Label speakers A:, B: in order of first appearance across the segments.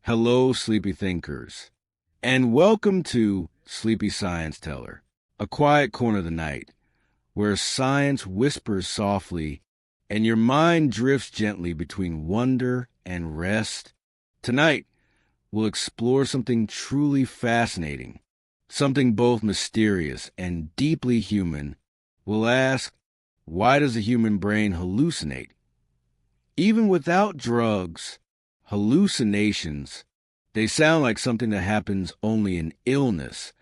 A: Hello, sleepy thinkers, and welcome to Sleepy Science Teller, a quiet corner of the night where science whispers softly and your mind drifts gently between wonder and rest. Tonight, we'll explore something truly fascinating, something both mysterious and deeply human. We'll ask, why does the human brain hallucinate? Even without drugs, hallucinations, they sound like something that happens only in illness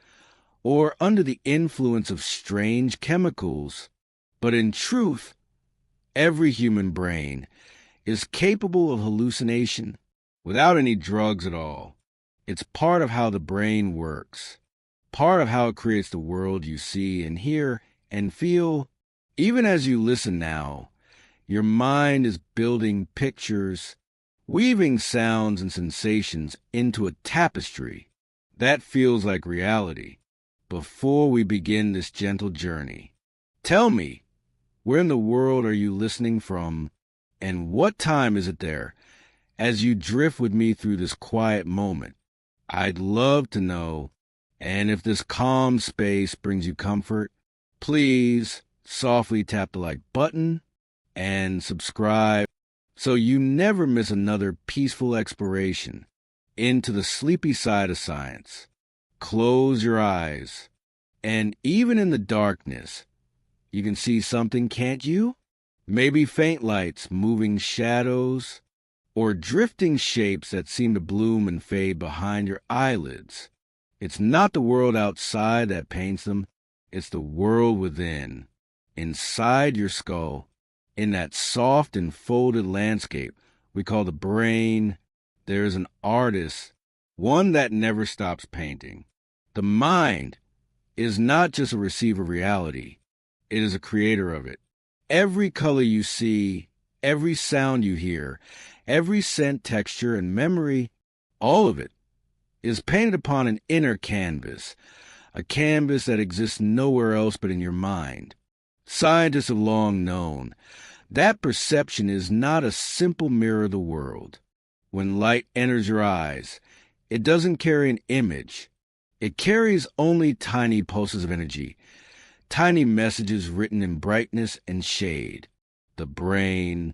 A: or under the influence of strange chemicals. But in truth, every human brain is capable of hallucination without any drugs at all. It's part of how the brain works, part of how it creates the world you see and hear and feel. Even as you listen now, your mind is building pictures, weaving sounds and sensations into a tapestry that feels like reality. Before we begin this gentle journey, tell me, where in the world are you listening from, and what time is it there as you drift with me through this quiet moment? I'd love to know, and if this calm space brings you comfort, please softly tap the like button and subscribe so you never miss another peaceful exploration into the sleepy side of science. Close your eyes, and even in the darkness, you can see something, can't you? Maybe faint lights, moving shadows, or drifting shapes that seem to bloom and fade behind your eyelids. It's not the world outside that paints them, it's the world within, inside your skull. In that soft and folded landscape we call the brain, there is an artist, one that never stops painting. The mind is not just a receiver of reality, it is a creator of it. Every color you see, every sound you hear, every scent, texture, and memory, all of it is painted upon an inner canvas, a canvas that exists nowhere else but in your mind. Scientists have long known that perception is not a simple mirror of the world. When light enters your eyes, it doesn't carry an image. It carries only tiny pulses of energy, tiny messages written in brightness and shade. The brain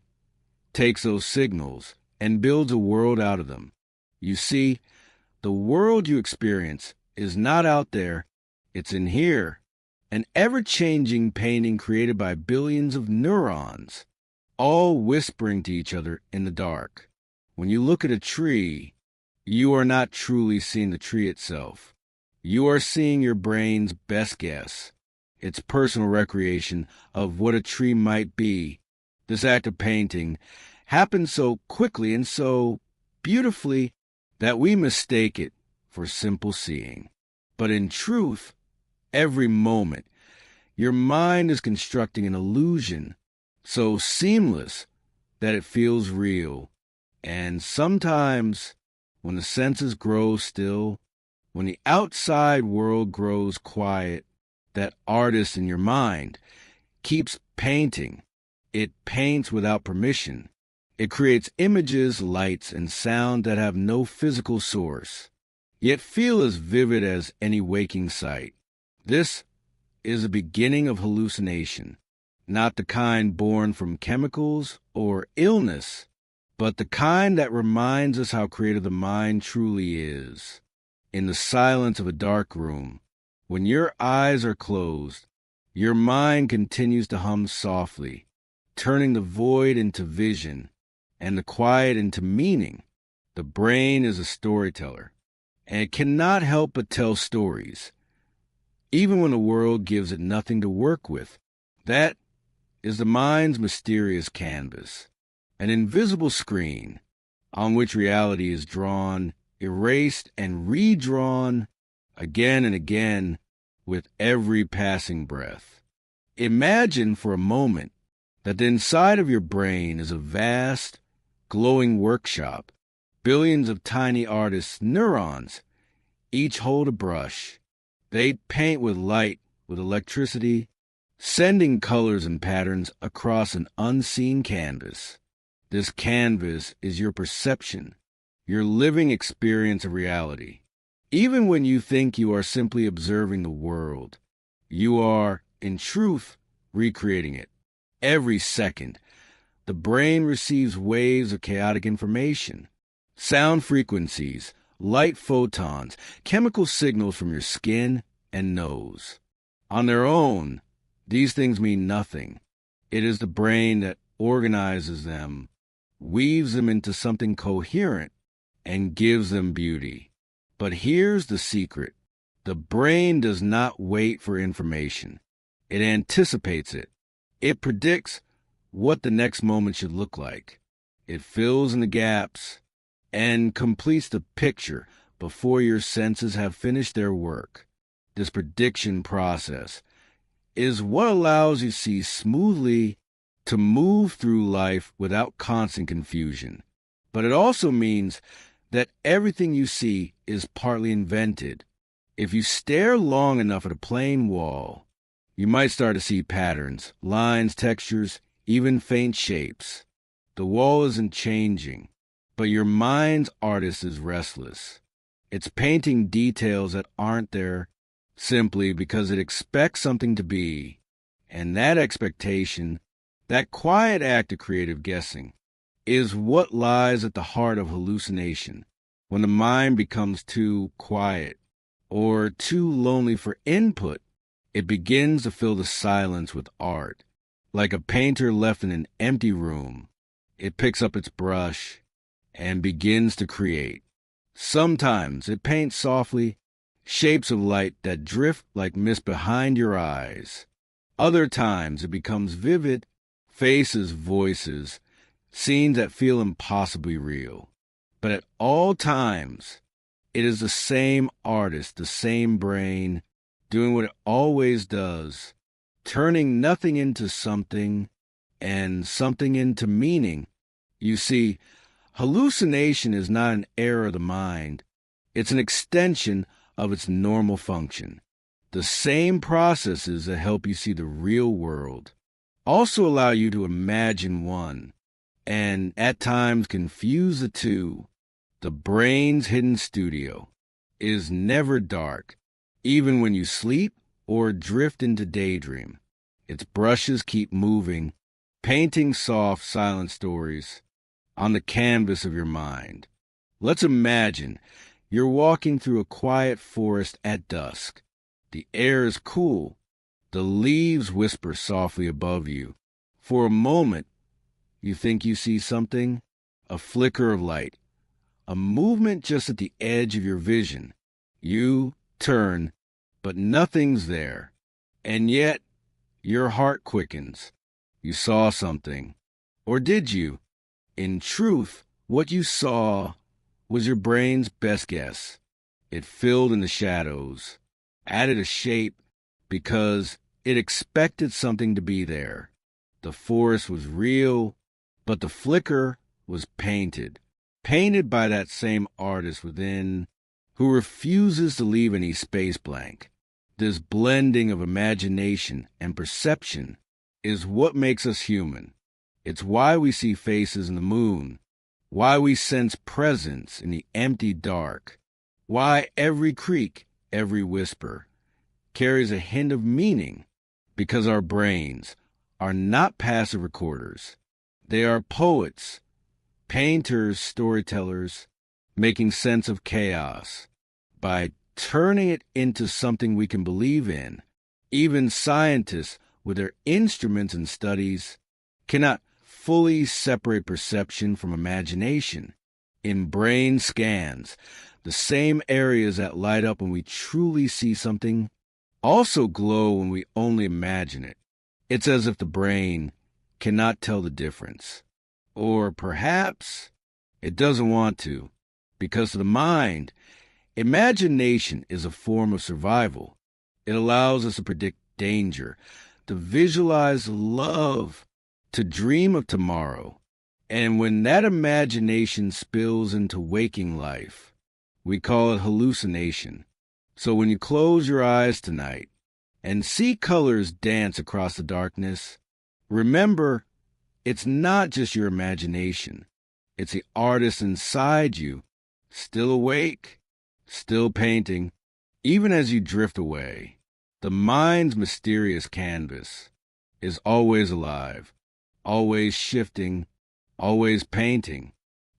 A: takes those signals and builds a world out of them. You see, the world you experience is not out there, it's in here. An ever-changing painting created by billions of neurons, all whispering to each other in the dark. When you look at a tree, you are not truly seeing the tree itself. You are seeing your brain's best guess, its personal recreation of what a tree might be. This act of painting happens so quickly and so beautifully that we mistake it for simple seeing. But in truth, every moment, your mind is constructing an illusion so seamless that it feels real. And sometimes, when the senses grow still, when the outside world grows quiet, that artist in your mind keeps painting. It paints without permission. It creates images, lights, and sound that have no physical source, yet feel as vivid as any waking sight. This is the beginning of hallucination, not the kind born from chemicals or illness, but the kind that reminds us how creative the mind truly is. In the silence of a dark room, when your eyes are closed, your mind continues to hum softly, turning the void into vision and the quiet into meaning. The brain is a storyteller, and it cannot help but tell stories, even when the world gives it nothing to work with. That is the mind's mysterious canvas, an invisible screen on which reality is drawn, erased, and redrawn again and again with every passing breath. Imagine for a moment that the inside of your brain is a vast, glowing workshop. Billions of tiny artists' neurons each hold a brush. They paint with light, with electricity, sending colors and patterns across an unseen canvas. This canvas is your perception, your living experience of reality. Even when you think you are simply observing the world, you are, in truth, recreating it. Every second, the brain receives waves of chaotic information, sound frequencies, light photons, chemical signals from your skin and nose. On their own, these things mean nothing. It is the brain that organizes them, weaves them into something coherent, and gives them beauty. But here's the secret. The brain does not wait for information. It anticipates it. It predicts what the next moment should look like. It fills in the gaps and completes the picture before your senses have finished their work. This prediction process is what allows you to see smoothly, to move through life without constant confusion. But it also means that everything you see is partly invented. If you stare long enough at a plain wall, you might start to see patterns, lines, textures, even faint shapes. The wall isn't changing, but your mind's artist is restless. It's painting details that aren't there simply because it expects something to be. And that expectation, that quiet act of creative guessing, is what lies at the heart of hallucination. When the mind becomes too quiet or too lonely for input, it begins to fill the silence with art. Like a painter left in an empty room, it picks up its brush and begins to create. Sometimes it paints softly, shapes of light that drift like mist behind your eyes. Other times it becomes vivid, faces, voices, scenes that feel impossibly real. But at all times, it is the same artist, the same brain, doing what it always does, turning nothing into something and something into meaning. You see, hallucination is not an error of the mind. It's an extension of its normal function. The same processes that help you see the real world also allow you to imagine one, and at times confuse the two. The brain's hidden studio is never dark, even when you sleep or drift into daydream. Its brushes keep moving, painting soft, silent stories on the canvas of your mind. Let's imagine you're walking through a quiet forest at dusk. The air is cool. The leaves whisper softly above you. For a moment, you think you see something, a flicker of light, a movement just at the edge of your vision. You turn, but nothing's there. And yet, your heart quickens. You saw something. Or did you? In truth, what you saw was your brain's best guess. It filled in the shadows, added a shape because it expected something to be there. The forest was real, but the flicker was painted by that same artist within who refuses to leave any space blank. This blending of imagination and perception is what makes us human. It's why we see faces in the moon, why we sense presence in the empty dark, why every creak, every whisper carries a hint of meaning, because our brains are not passive recorders. They are poets, painters, storytellers, making sense of chaos by turning it into something we can believe in. Even scientists, with their instruments and studies, cannot fully separate perception from imagination. In brain scans, the same areas that light up when we truly see something also glow when we only imagine it. It's as if the brain cannot tell the difference. Or perhaps it doesn't want to, because to the mind, imagination is a form of survival. It allows us to predict danger, to visualize love, to dream of tomorrow. And when that imagination spills into waking life, we call it hallucination. So when you close your eyes tonight and see colors dance across the darkness, remember, it's not just your imagination. It's the artist inside you still awake, still painting. Even as you drift away, the mind's mysterious canvas is always alive, always shifting, always painting.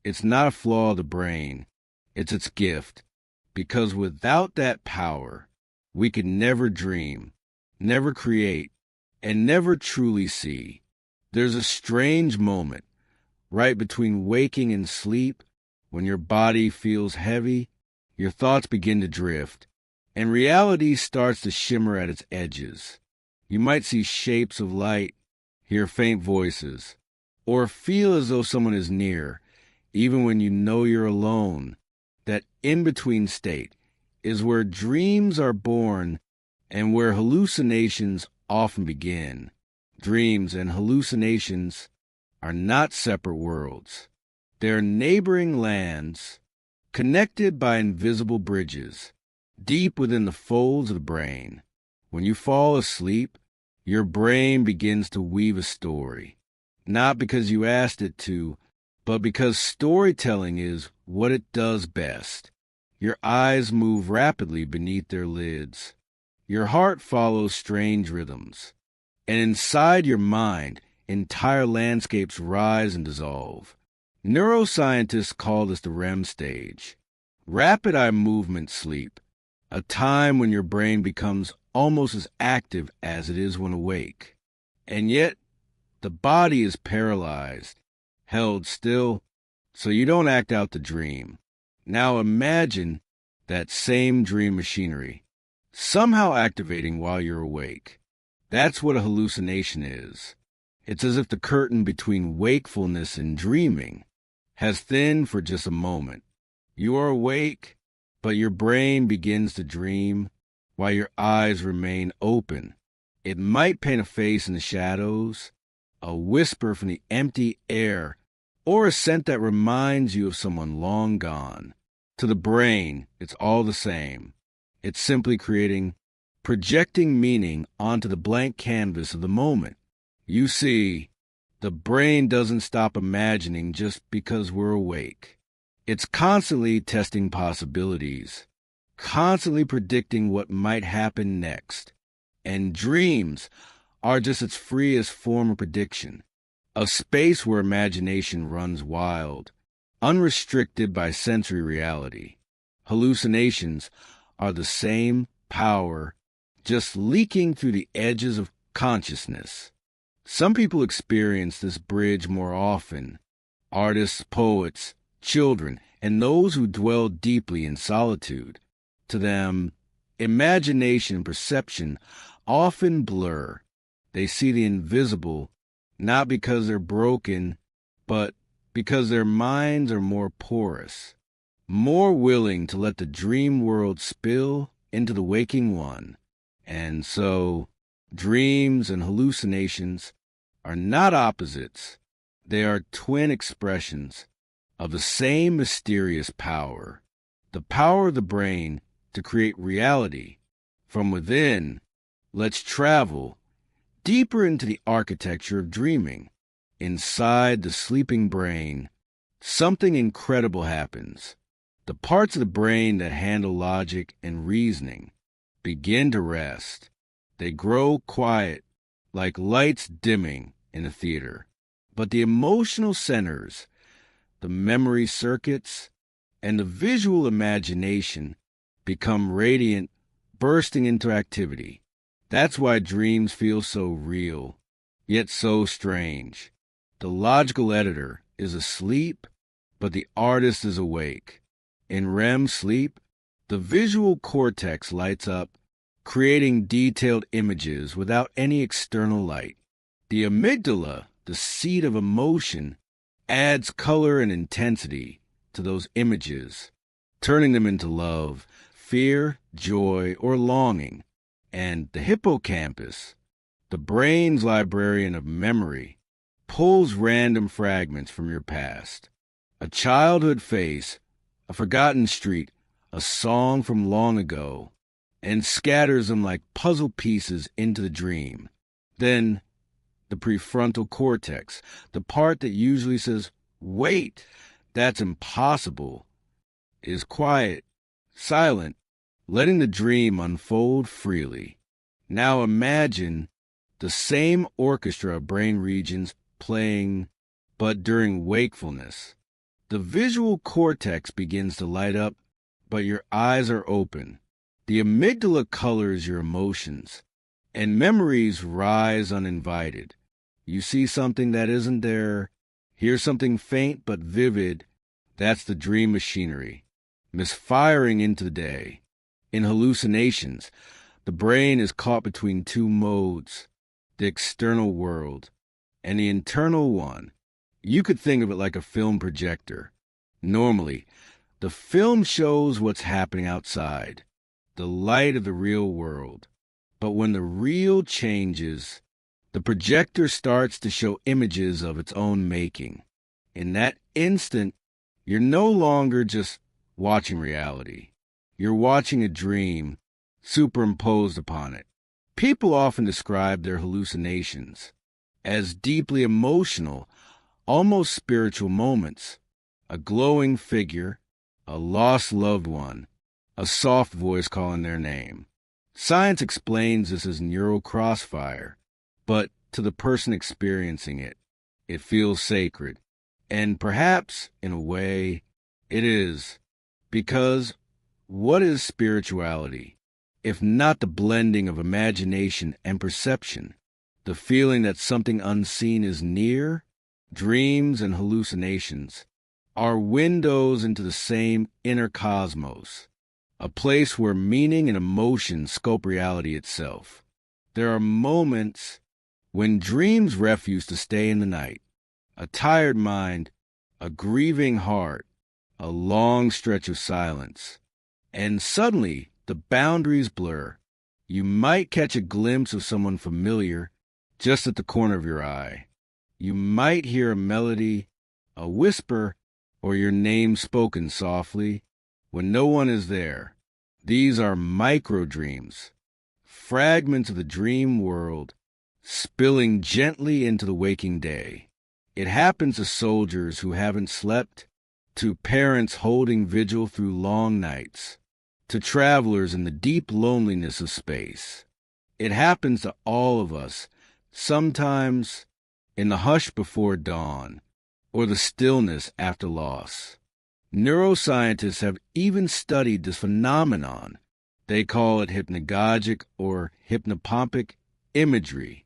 A: It's not a flaw of the brain, it's its gift. Because without that power, we could never dream, never create, and never truly see. There's a strange moment right between waking and sleep when your body feels heavy, your thoughts begin to drift, and reality starts to shimmer at its edges. You might see shapes of light, hear faint voices, or feel as though someone is near, even when you know you're alone. That in-between state is where dreams are born and where hallucinations often begin. Dreams and hallucinations are not separate worlds. They're neighboring lands, connected by invisible bridges, deep within the folds of the brain. When you fall asleep, your brain begins to weave a story, not because you asked it to, but because storytelling is what it does best. Your eyes move rapidly beneath their lids. Your heart follows strange rhythms. And inside your mind, entire landscapes rise and dissolve. Neuroscientists call this the REM stage, rapid eye movement sleep, a time when your brain becomes almost as active as it is when awake. And yet, the body is paralyzed, held still, so you don't act out the dream. Now imagine that same dream machinery, somehow activating while you're awake. That's what a hallucination is. It's as if the curtain between wakefulness and dreaming has thinned for just a moment. You are awake, but your brain begins to dream while your eyes remain open. It might paint a face in the shadows, a whisper from the empty air, or a scent that reminds you of someone long gone. To the brain, it's all the same. It's simply projecting meaning onto the blank canvas of the moment. You see, the brain doesn't stop imagining just because we're awake. It's constantly testing possibilities, constantly predicting what might happen next. And dreams are just its freest form of prediction, a space where imagination runs wild, unrestricted by sensory reality. Hallucinations are the same power, just leaking through the edges of consciousness. Some people experience this bridge more often: artists, poets, children, and those who dwell deeply in solitude. To them, imagination and perception often blur. They see the invisible, not because they're broken, but because their minds are more porous, more willing to let the dream world spill into the waking one. And so, dreams and hallucinations are not opposites. They are twin expressions of the same mysterious power, the power of the brain to create reality from within. Let's travel deeper into the architecture of dreaming. Inside the sleeping brain, something incredible happens. The parts of the brain that handle logic and reasoning begin to rest. They grow quiet, like lights dimming in a theater. But the emotional centers, the memory circuits, and the visual imagination become radiant, bursting into activity. That's why dreams feel so real, yet so strange. The logical editor is asleep, but the artist is awake. In REM sleep, the visual cortex lights up, creating detailed images without any external light. The amygdala, the seat of emotion, adds color and intensity to those images, turning them into love, fear, joy, or longing. And the hippocampus, the brain's librarian of memory, pulls random fragments from your past. A childhood face, a forgotten street, a song from long ago, and scatters them like puzzle pieces into the dream. Then, the prefrontal cortex, the part that usually says, "Wait, that's impossible," is quiet, silent, letting the dream unfold freely. Now imagine the same orchestra of brain regions playing, but during wakefulness. The visual cortex begins to light up, but your eyes are open. The amygdala colors your emotions, and memories rise uninvited. You see something that isn't there, hear something faint but vivid. That's the dream machinery, misfiring into the day. In hallucinations, the brain is caught between two modes, the external world and the internal one. You could think of it like a film projector. Normally, the film shows what's happening outside, the light of the real world. But when the real changes, the projector starts to show images of its own making. In that instant, you're no longer just watching reality. You're watching a dream superimposed upon it. People often describe their hallucinations as deeply emotional, almost spiritual moments. A glowing figure, a lost loved one, a soft voice calling their name. Science explains this as neural crossfire, but to the person experiencing it, it feels sacred. And perhaps, in a way, it is. Because what is spirituality, if not the blending of imagination and perception? The feeling that something unseen is near? Dreams and hallucinations are windows into the same inner cosmos, a place where meaning and emotion sculpt reality itself. There are moments when dreams refuse to stay in the night, a tired mind, a grieving heart, a long stretch of silence, and suddenly the boundaries blur. You might catch a glimpse of someone familiar just at the corner of your eye. You might hear a melody, a whisper, or your name spoken softly when no one is there. These are micro-dreams, fragments of the dream world spilling gently into the waking day. It happens to soldiers who haven't slept, to parents holding vigil through long nights, to travelers in the deep loneliness of space. It happens to all of us, sometimes in the hush before dawn, or the stillness after loss. Neuroscientists have even studied this phenomenon. They call it hypnagogic or hypnopompic imagery,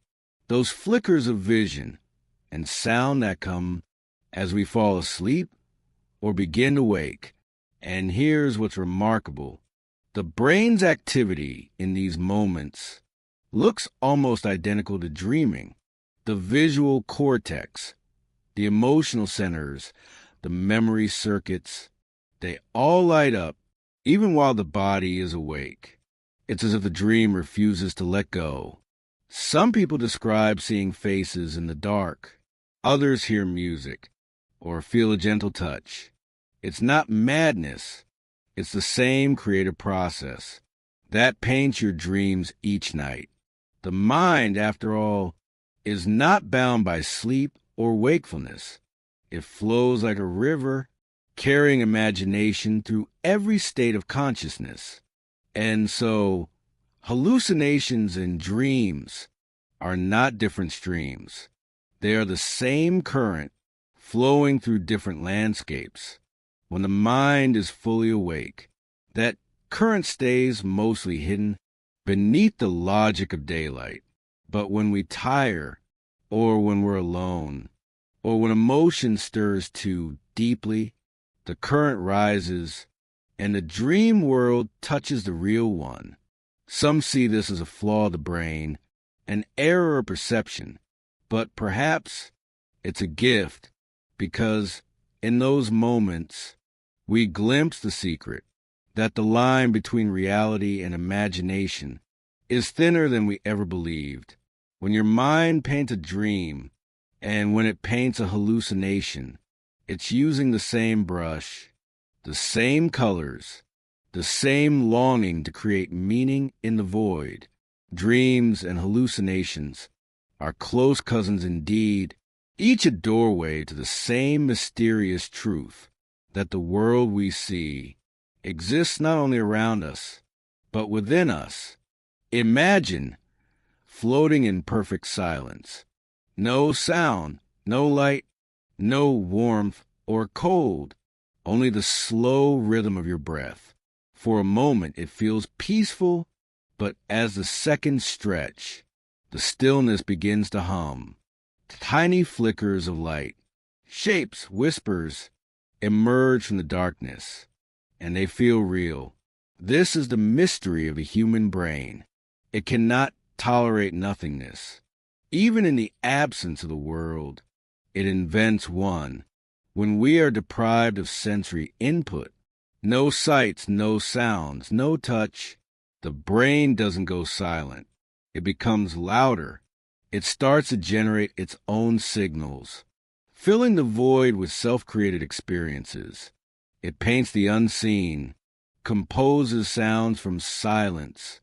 A: those flickers of vision and sound that come as we fall asleep or begin to wake. And here's what's remarkable. The brain's activity in these moments looks almost identical to dreaming. The visual cortex, the emotional centers, the memory circuits, they all light up even while the body is awake. It's as if the dream refuses to let go. Some people describe seeing faces in the dark. Others hear music or feel a gentle touch. It's not madness. It's the same creative process that paints your dreams each night. The mind, after all, is not bound by sleep or wakefulness. It flows like a river, carrying imagination through every state of consciousness. And so, hallucinations and dreams are not different streams. They are the same current flowing through different landscapes. When the mind is fully awake, that current stays mostly hidden beneath the logic of daylight. But when we tire, or when we're alone, or when emotion stirs too deeply, the current rises, and the dream world touches the real one. Some see this as a flaw of the brain, an error of perception, but perhaps it's a gift, because in those moments, we glimpse the secret, that the line between reality and imagination is thinner than we ever believed. When your mind paints a dream, and when it paints a hallucination, it's using the same brush, the same colors, the same longing to create meaning in the void. Dreams and hallucinations are close cousins indeed, each a doorway to the same mysterious truth, that the world we see exists not only around us, but within us. Imagine floating in perfect silence. No sound, no light, no warmth or cold, only the slow rhythm of your breath. For a moment it feels peaceful, but as the seconds stretch, the stillness begins to hum. Tiny flickers of light, shapes, whispers, emerge from the darkness, and they feel real. This is the mystery of the human brain. It cannot tolerate nothingness. Even in the absence of the world, it invents one. When we are deprived of sensory input, no sights, no sounds, no touch, the brain doesn't go silent. It becomes louder. It starts to generate its own signals, filling the void with self-created experiences. It paints the unseen, composes sounds from silence,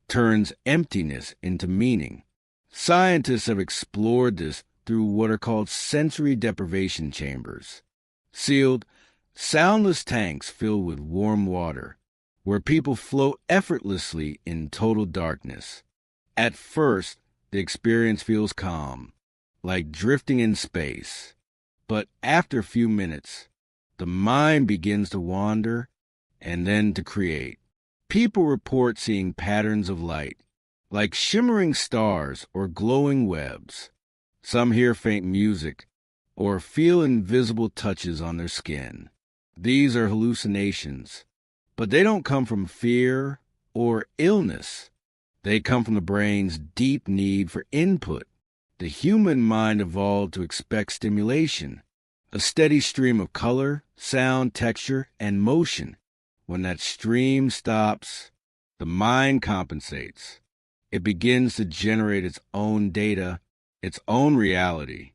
A: turns emptiness into meaning. Scientists have explored this through what are called sensory deprivation chambers, sealed, soundless tanks filled with warm water, where people float effortlessly in total darkness. At first, the experience feels calm, like drifting in space. But after a few minutes, the mind begins to wander and then to create. People report seeing patterns of light, like shimmering stars or glowing webs. Some hear faint music or feel invisible touches on their skin. These are hallucinations, but they don't come from fear or illness. They come from the brain's deep need for input. The human mind evolved to expect stimulation, a steady stream of color, sound, texture, and motion. When that stream stops, the mind compensates. It begins to generate its own data, its own reality.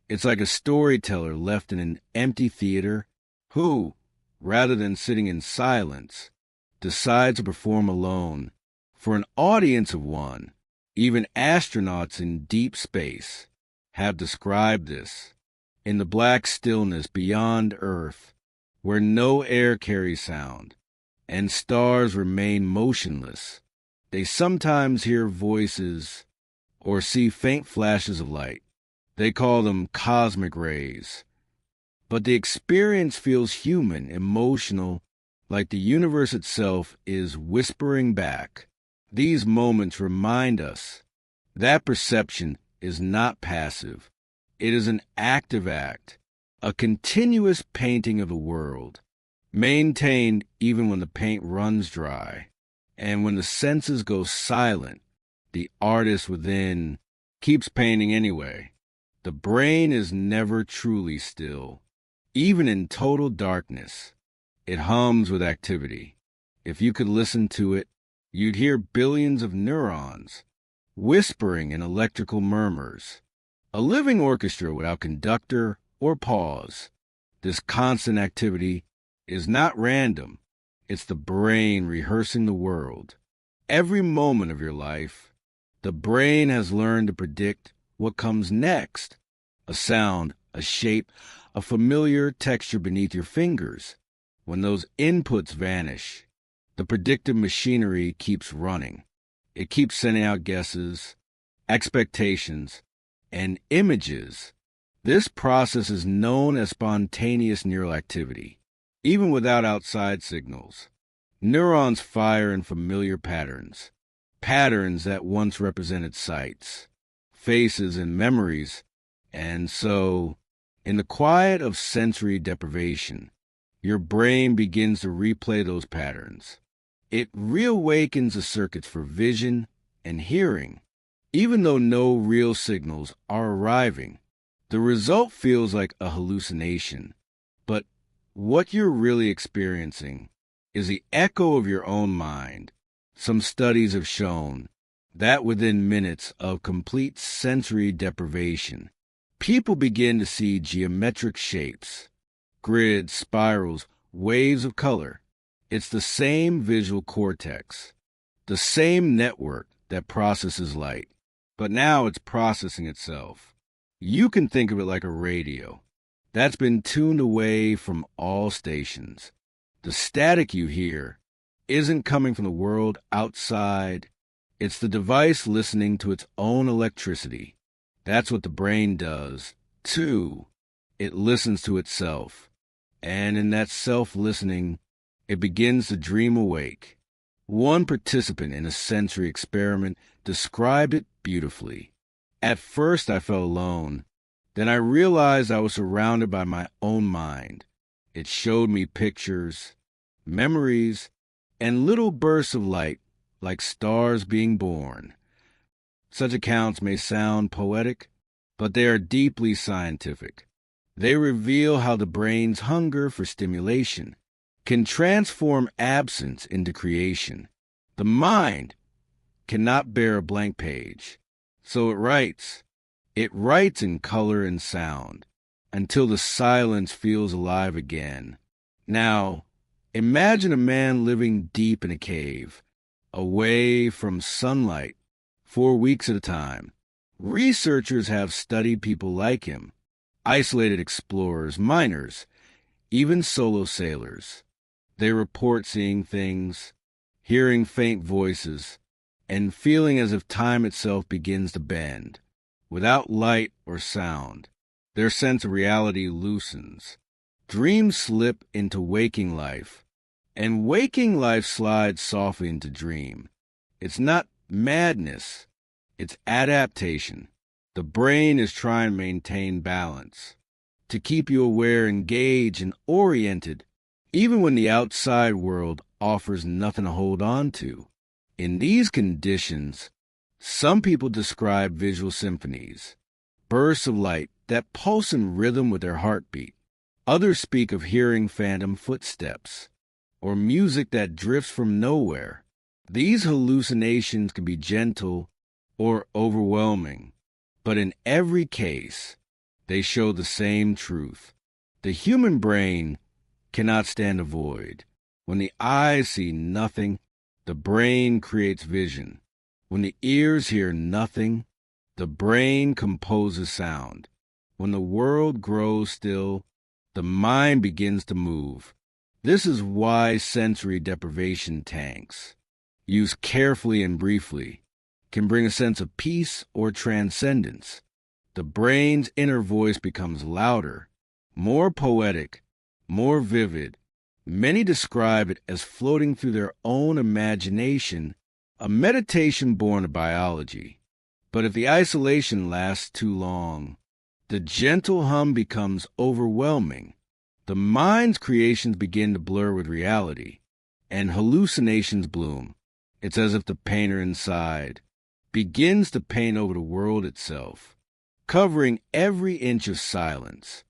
A: It's like a storyteller left in an empty theater who, rather than sitting in silence, decides to perform alone for an audience of one. Even astronauts in deep space have described this. In the black stillness beyond Earth, where no air carries sound, and stars remain motionless, they sometimes hear voices or see faint flashes of light. They call them cosmic rays. But the experience feels human, emotional, like the universe itself is whispering back. These moments remind us that perception is not passive. It is an active act, a continuous painting of the world, maintained even when the paint runs dry. And when the senses go silent, the artist within keeps painting anyway. The brain is never truly still. Even in total darkness, it hums with activity. If you could listen to it, you'd hear billions of neurons whispering in electrical murmurs. A living orchestra without conductor or pause. This constant activity is not random. It's the brain rehearsing the world. Every moment of your life, the brain has learned to predict what comes next. A sound, a shape, a familiar texture beneath your fingers. When those inputs vanish, the predictive machinery keeps running. It keeps sending out guesses, expectations, and images. This process is known as spontaneous neural activity. Even without outside signals, neurons fire in familiar patterns, patterns that once represented sights, faces, and memories. And so, in the quiet of sensory deprivation, your brain begins to replay those patterns. It reawakens the circuits for vision and hearing. Even though no real signals are arriving, the result feels like a hallucination. But what you're really experiencing is the echo of your own mind. Some studies have shown that within minutes of complete sensory deprivation, people begin to see geometric shapes, grids, spirals, waves of color. It's the same visual cortex, the same network that processes light, but now it's processing itself. You can think of it like a radio that's been tuned away from all stations. The static you hear isn't coming from the world outside. It's the device listening to its own electricity. That's what the brain does, too. It listens to itself. And in that self-listening, it begins to dream awake. One participant in a sensory experiment described it beautifully. At first I felt alone. Then I realized I was surrounded by my own mind. It showed me pictures, memories, and little bursts of light, like stars being born. Such accounts may sound poetic, but they are deeply scientific. They reveal how the brain's hunger for stimulation can transform absence into creation. The mind cannot bear a blank page, so it writes. It writes in color and sound until the silence feels alive again. Now, imagine a man living deep in a cave, away from sunlight, for weeks at a time. Researchers have studied people like him, isolated explorers, miners, even solo sailors. They report seeing things, hearing faint voices, and feeling as if time itself begins to bend. Without light or sound, their sense of reality loosens. Dreams slip into waking life, and waking life slides softly into dream. It's not madness, it's adaptation. The brain is trying to maintain balance, to keep you aware, engaged, and oriented, even when the outside world offers nothing to hold on to. In these conditions, some people describe visual symphonies, bursts of light that pulse in rhythm with their heartbeat. Others speak of hearing phantom footsteps, or music that drifts from nowhere. These hallucinations can be gentle or overwhelming, but in every case, they show the same truth. The human brain cannot stand a void. When the eyes see nothing, the brain creates vision. When the ears hear nothing, the brain composes sound. When the world grows still, the mind begins to move. This is why sensory deprivation tanks, used carefully and briefly, can bring a sense of peace or transcendence. The brain's inner voice becomes louder, more poetic, more vivid. Many describe it as floating through their own imagination, a meditation born of biology. But if the isolation lasts too long, the gentle hum becomes overwhelming. The mind's creations begin to blur with reality, and hallucinations bloom. It's as if the painter inside begins to paint over the world itself, covering every inch of silence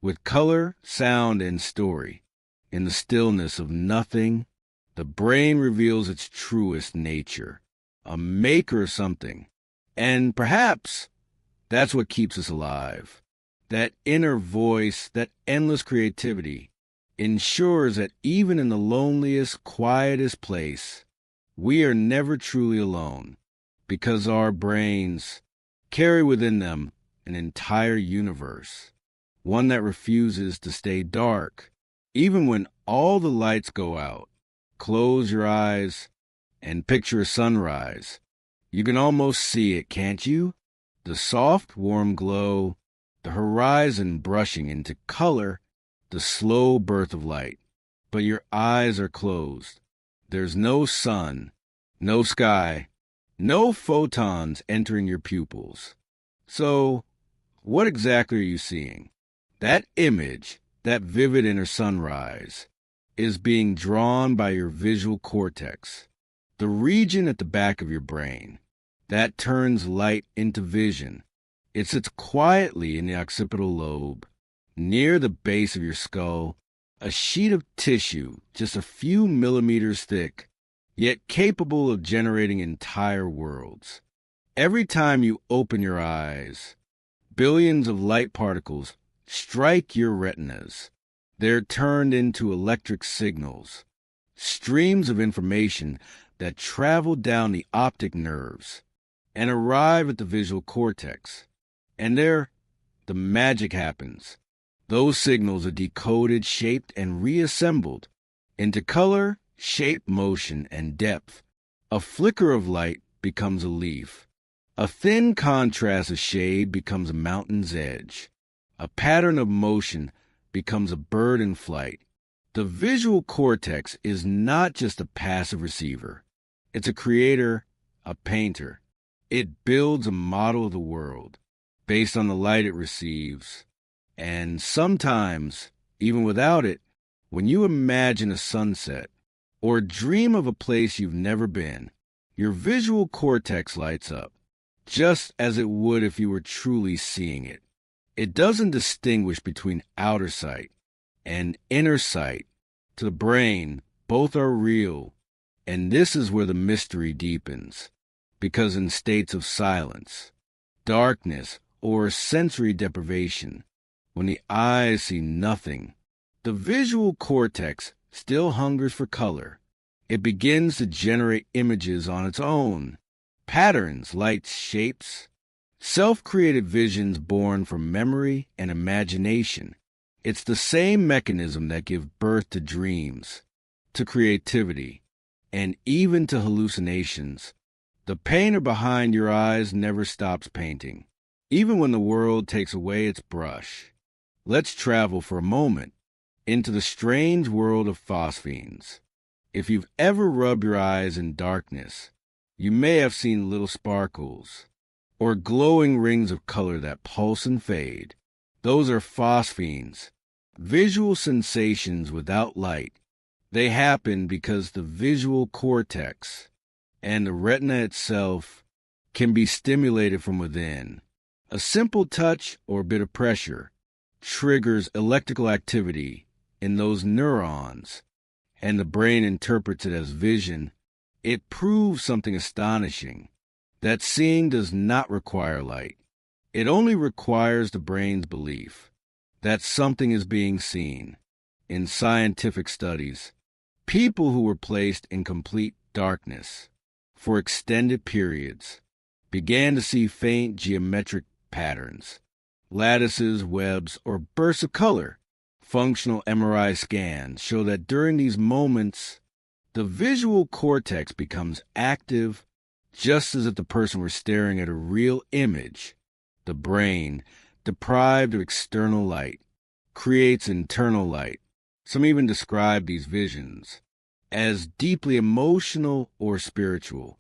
A: with color, sound, and story. In the stillness of nothing, the brain reveals its truest nature, a maker of something. And perhaps that's what keeps us alive. That inner voice, that endless creativity, ensures that even in the loneliest, quietest place, we are never truly alone, because our brains carry within them an entire universe, one that refuses to stay dark, even when all the lights go out. Close your eyes and picture a sunrise. You can almost see it, can't you? The soft, warm glow, the horizon brushing into color, the slow birth of light. But your eyes are closed. There's no sun, no sky, no photons entering your pupils. So, what exactly are you seeing? That image, that vivid inner sunrise, is being drawn by your visual cortex, the region at the back of your brain that turns light into vision. It sits quietly in the occipital lobe, near the base of your skull, a sheet of tissue just a few millimeters thick, yet capable of generating entire worlds. Every time you open your eyes, billions of light particles strike your retinas. They're turned into electric signals, streams of information that travel down the optic nerves and arrive at the visual cortex. And there, the magic happens. Those signals are decoded, shaped, and reassembled into color, shape, motion, and depth. A flicker of light becomes a leaf. A thin contrast of shade becomes a mountain's edge. A pattern of motion becomes a bird in flight. The visual cortex is not just a passive receiver. It's a creator, a painter. It builds a model of the world based on the light it receives. And sometimes, even without it, when you imagine a sunset or dream of a place you've never been, your visual cortex lights up, just as it would if you were truly seeing it. It doesn't distinguish between outer sight and inner sight. To the brain, both are real, and this is where the mystery deepens, because in states of silence, darkness, or sensory deprivation, when the eyes see nothing, the visual cortex still hungers for color. It begins to generate images on its own, patterns, lights, shapes, self-created visions born from memory and imagination. It's the same mechanism that gives birth to dreams, to creativity, and even to hallucinations. The painter behind your eyes never stops painting, even when the world takes away its brush. Let's travel for a moment into the strange world of phosphenes. If you've ever rubbed your eyes in darkness, you may have seen little sparkles, or glowing rings of color that pulse and fade. Those are phosphenes, visual sensations without light. They happen because the visual cortex and the retina itself can be stimulated from within. A simple touch or bit of pressure triggers electrical activity in those neurons, and the brain interprets it as vision. It proves something astonishing, that seeing does not require light. It only requires the brain's belief that something is being seen. In scientific studies, people who were placed in complete darkness for extended periods began to see faint geometric patterns, lattices, webs, or bursts of color. Functional MRI scans show that during these moments, the visual cortex becomes active, just as if the person were staring at a real image. The brain, deprived of external light, creates internal light. Some even describe these visions as deeply emotional or spiritual.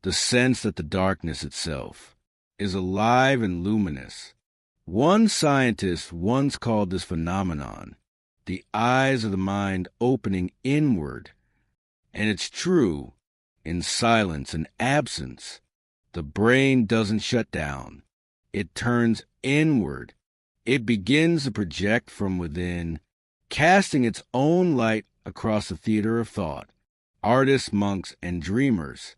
A: The sense that the darkness itself is alive and luminous. One scientist once called this phenomenon the eyes of the mind opening inward. And it's true, in silence and absence, the brain doesn't shut down. It turns inward. It begins to project from within, casting its own light across the theater of thought. Artists, monks, and dreamers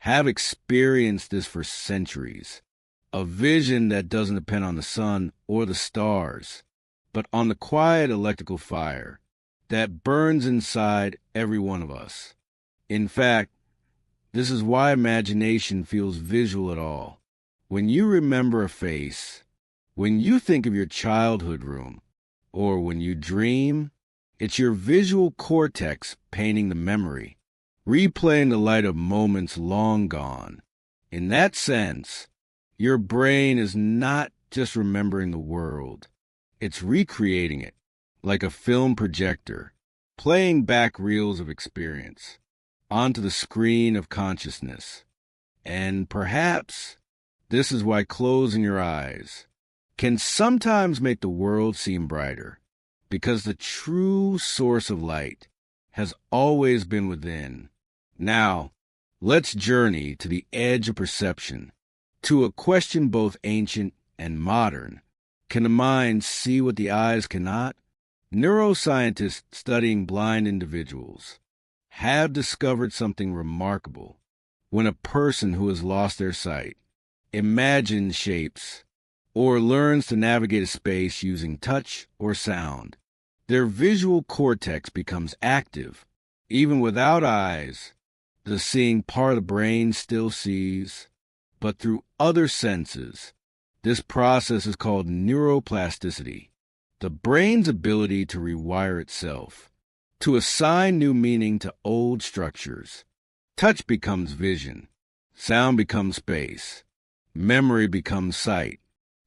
A: have experienced this for centuries. A vision that doesn't depend on the sun or the stars, but on the quiet electrical fire that burns inside every one of us. In fact, this is why imagination feels visual at all. When you remember a face, when you think of your childhood room, or when you dream, it's your visual cortex painting the memory, replaying the light of moments long gone. In that sense, your brain is not just remembering the world. It's recreating it, like a film projector, playing back reels of experience onto the screen of consciousness. And perhaps this is why closing your eyes can sometimes make the world seem brighter, because the true source of light has always been within. Now, let's journey to the edge of perception, to a question both ancient and modern. Can the mind see what the eyes cannot? Neuroscientists studying blind individuals have discovered something remarkable. When a person who has lost their sight imagines shapes or learns to navigate a space using touch or sound, their visual cortex becomes active. Even without eyes, the seeing part of the brain still sees, but through other senses. This process is called neuroplasticity, the brain's ability to rewire itself. to assign new meaning to old structures. Touch becomes vision, sound becomes space, memory becomes sight.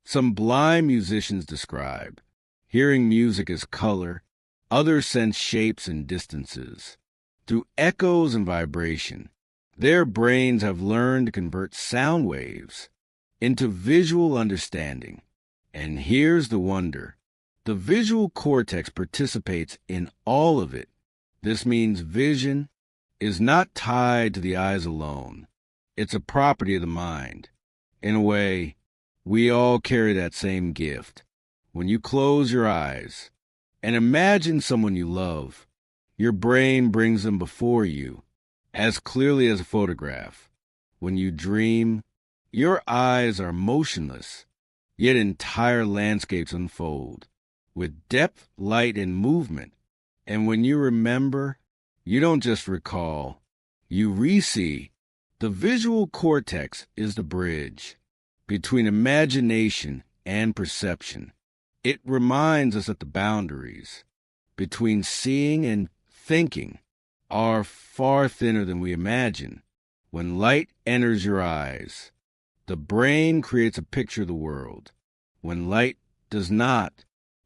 A: Some blind musicians describe hearing music as color, others sense shapes and distances. Through echoes and vibration, their brains have learned to convert sound waves into visual understanding. And here's the wonder. The visual cortex participates in all of it. This means vision is not tied to the eyes alone. It's a property of the mind. In a way, we all carry that same gift. When you close your eyes and imagine someone you love, your brain brings them before you as clearly as a photograph. When you dream, your eyes are motionless, yet entire landscapes unfold with depth, light, and movement. And when you remember, you don't just recall, you re-see. The visual cortex is the bridge between imagination and perception. It reminds us that the boundaries between seeing and thinking are far thinner than we imagine. When light enters your eyes, the brain creates a picture of the world. When light does not,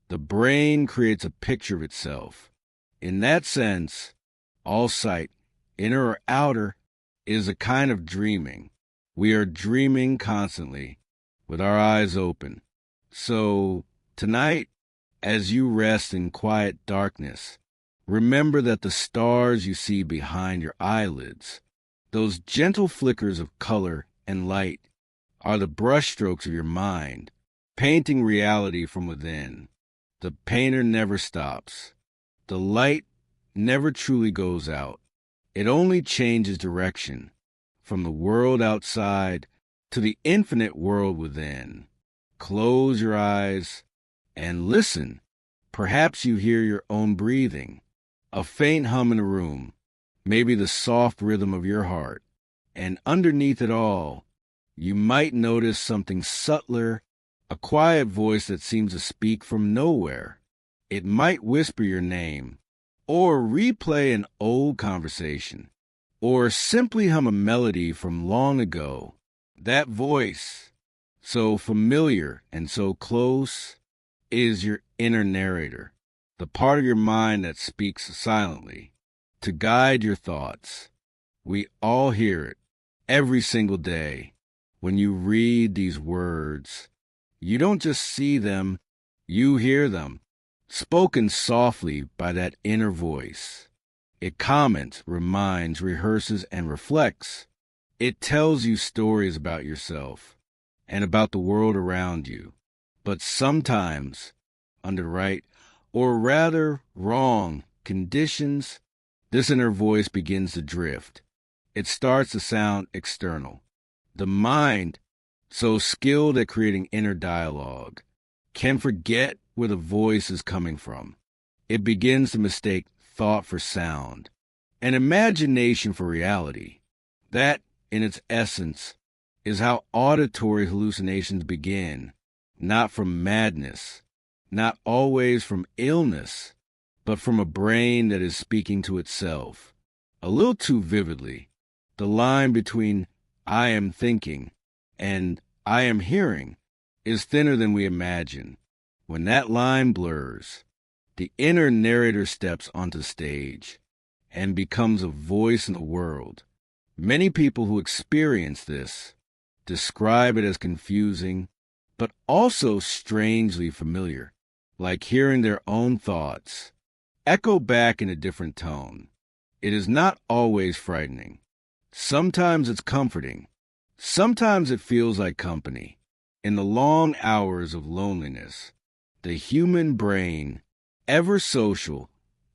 A: the brain creates a picture of itself. In that sense, all sight, inner or outer, is a kind of dreaming. We are dreaming constantly with our eyes open. So, tonight, as you rest in quiet darkness, remember that the stars you see behind your eyelids, those gentle flickers of color and light, are the brushstrokes of your mind, painting reality from within. The painter never stops. The light never truly goes out. It only changes direction from the world outside to the infinite world within. Close your eyes and listen. Perhaps you hear your own breathing, a faint hum in a room, maybe the soft rhythm of your heart. And underneath it all, you might notice something subtler, a quiet voice that seems to speak from nowhere. It might whisper your name, or replay an old conversation, or simply hum a melody from long ago. That voice, so familiar and so close, is your inner narrator, the part of your mind that speaks silently to guide your thoughts. We all hear it every single day. When you read these words, you don't just see them, you hear them, spoken softly by that inner voice. It comments, reminds, rehearses, and reflects. It tells you stories about yourself and about the world around you. But sometimes, under right, or rather wrong, conditions, this inner voice begins to drift. It starts to sound external. The mind, so skilled at creating inner dialogue, can forget where the voice is coming from. It begins to mistake thought for sound and imagination for reality. That, in its essence, is how auditory hallucinations begin, not from madness, not always from illness, but from a brain that is speaking to itself. A little too vividly, the line between I am thinking and I am hearing is thinner than we imagine. When that line blurs, the inner narrator steps onto stage and becomes a voice in the world. Many people who experience this describe it as confusing, but also strangely familiar, like hearing their own thoughts echo back in a different tone. It is not always frightening. Sometimes it's comforting. Sometimes it feels like company. In the long hours of loneliness, the human brain, ever social,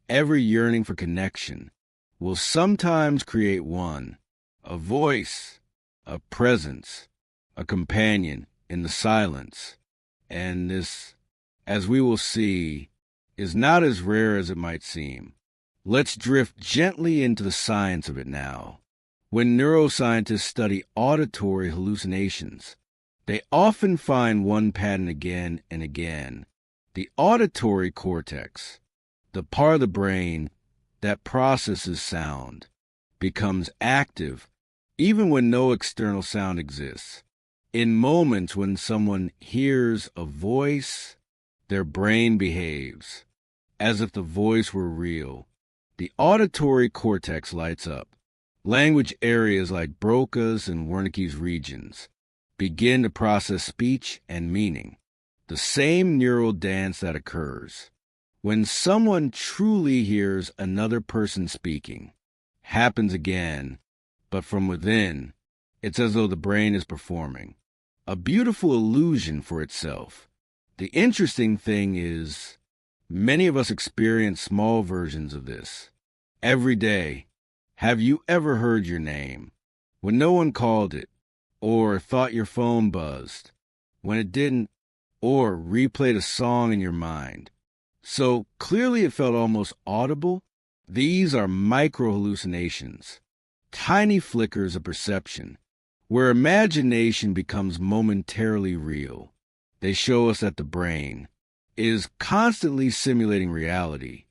A: ever yearning for connection, will sometimes create one, a voice, a presence, a companion in the silence. And this, as we will see, is not as rare as it might seem. Let's drift gently into the science of it now. When neuroscientists study auditory hallucinations, they often find one pattern again and again. The auditory cortex, the part of the brain that processes sound becomes active even when no external sound exists. In moments when someone hears a voice, their brain behaves as if the voice were real. The auditory cortex lights up. Language areas like Broca's and Wernicke's regions begin to process speech and meaning. The same neural dance that occurs when someone truly hears another person speaking happens again, but from within. It's as though the brain is performing a beautiful illusion for itself. The interesting thing is, many of us experience small versions of this every day. Have you ever heard your name when no one called it, or thought your phone buzzed when it didn't, or replayed a song in your mind? So clearly it felt almost audible. These are micro hallucinations, tiny flickers of perception, where imagination becomes momentarily real. They show us that the brain is constantly simulating reality,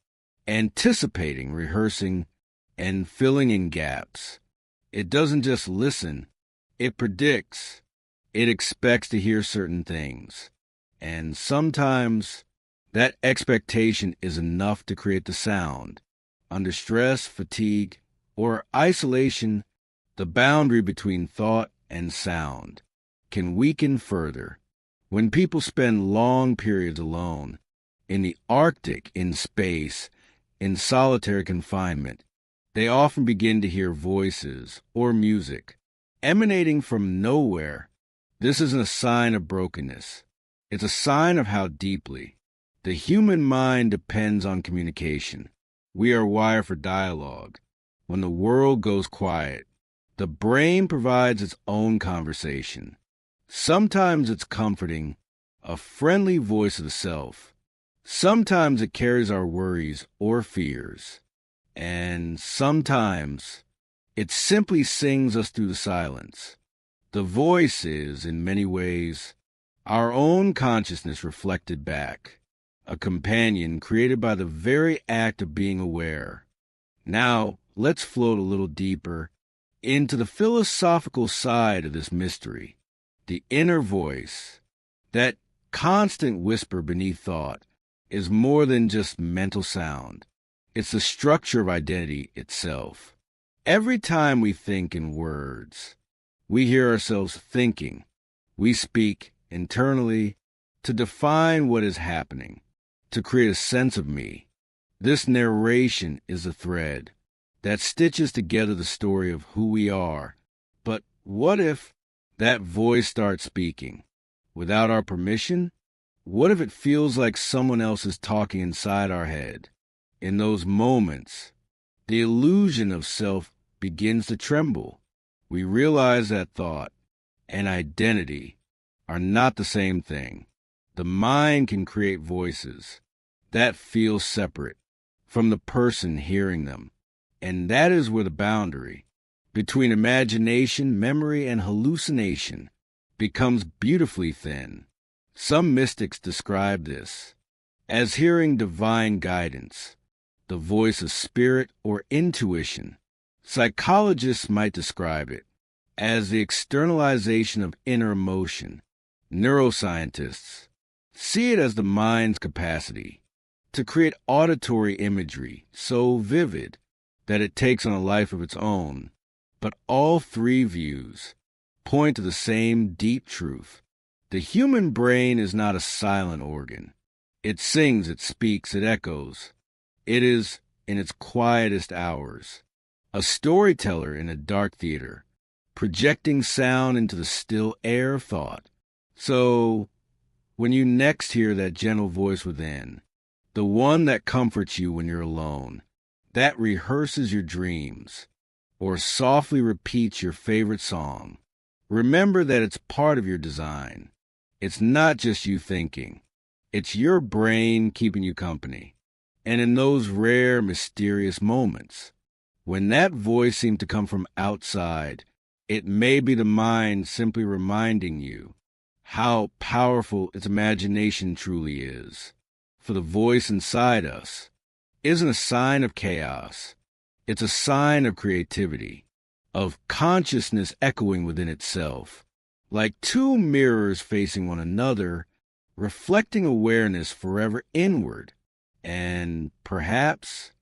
A: anticipating, rehearsing, and filling in gaps. It doesn't just listen, it predicts. It expects to hear certain things. And sometimes that expectation is enough to create the sound. Under stress, fatigue, or isolation, the boundary between thought and sound can weaken further. When people spend long periods alone, in the Arctic, in space, in solitary confinement, they often begin to hear voices or music emanating from nowhere. This isn't a sign of brokenness. It's a sign of how deeply the human mind depends on communication. We are wired for dialogue. When the world goes quiet, the brain provides its own conversation. Sometimes it's comforting, a friendly voice of the self. Sometimes it carries our worries or fears. And sometimes it simply sings us through the silence. The voice is, in many ways, our own consciousness reflected back, a companion created by the very act of being aware. Now, let's float a little deeper into the philosophical side of this mystery. The inner voice, that constant whisper beneath thought, is more than just mental sound. It's the structure of identity itself. Every time we think in words, we hear ourselves thinking. We speak internally to define what is happening, to create a sense of me. This narration is a thread that stitches together the story of who we are. But what if that voice starts speaking without our permission? What if it feels like someone else is talking inside our head? In those moments, the illusion of self begins to tremble. We realize that thought and identity are not the same thing. The mind can create voices that feel separate from the person hearing them. And that is where the boundary between imagination, memory, and hallucination becomes beautifully thin. Some mystics describe this as hearing divine guidance, the voice of spirit or intuition. Psychologists might describe it as the externalization of inner emotion. Neuroscientists see it as the mind's capacity to create auditory imagery so vivid that it takes on a life of its own. But all three views point to the same deep truth. The human brain is not a silent organ. It sings, it speaks, it echoes. It is, in its quietest hours, a storyteller in a dark theater, projecting sound into the still air of thought. So, when you next hear that gentle voice within, the one that comforts you when you're alone, that rehearses your dreams, or softly repeats your favorite song, remember that it's part of your design. It's not just you thinking. It's your brain keeping you company. And in those rare, mysterious moments, when that voice seems to come from outside, it may be the mind simply reminding you how powerful its imagination truly is. For the voice inside us, isn't a sign of chaos. It's a sign of creativity, of consciousness echoing within itself, like two mirrors facing one another, reflecting awareness forever inward. And perhaps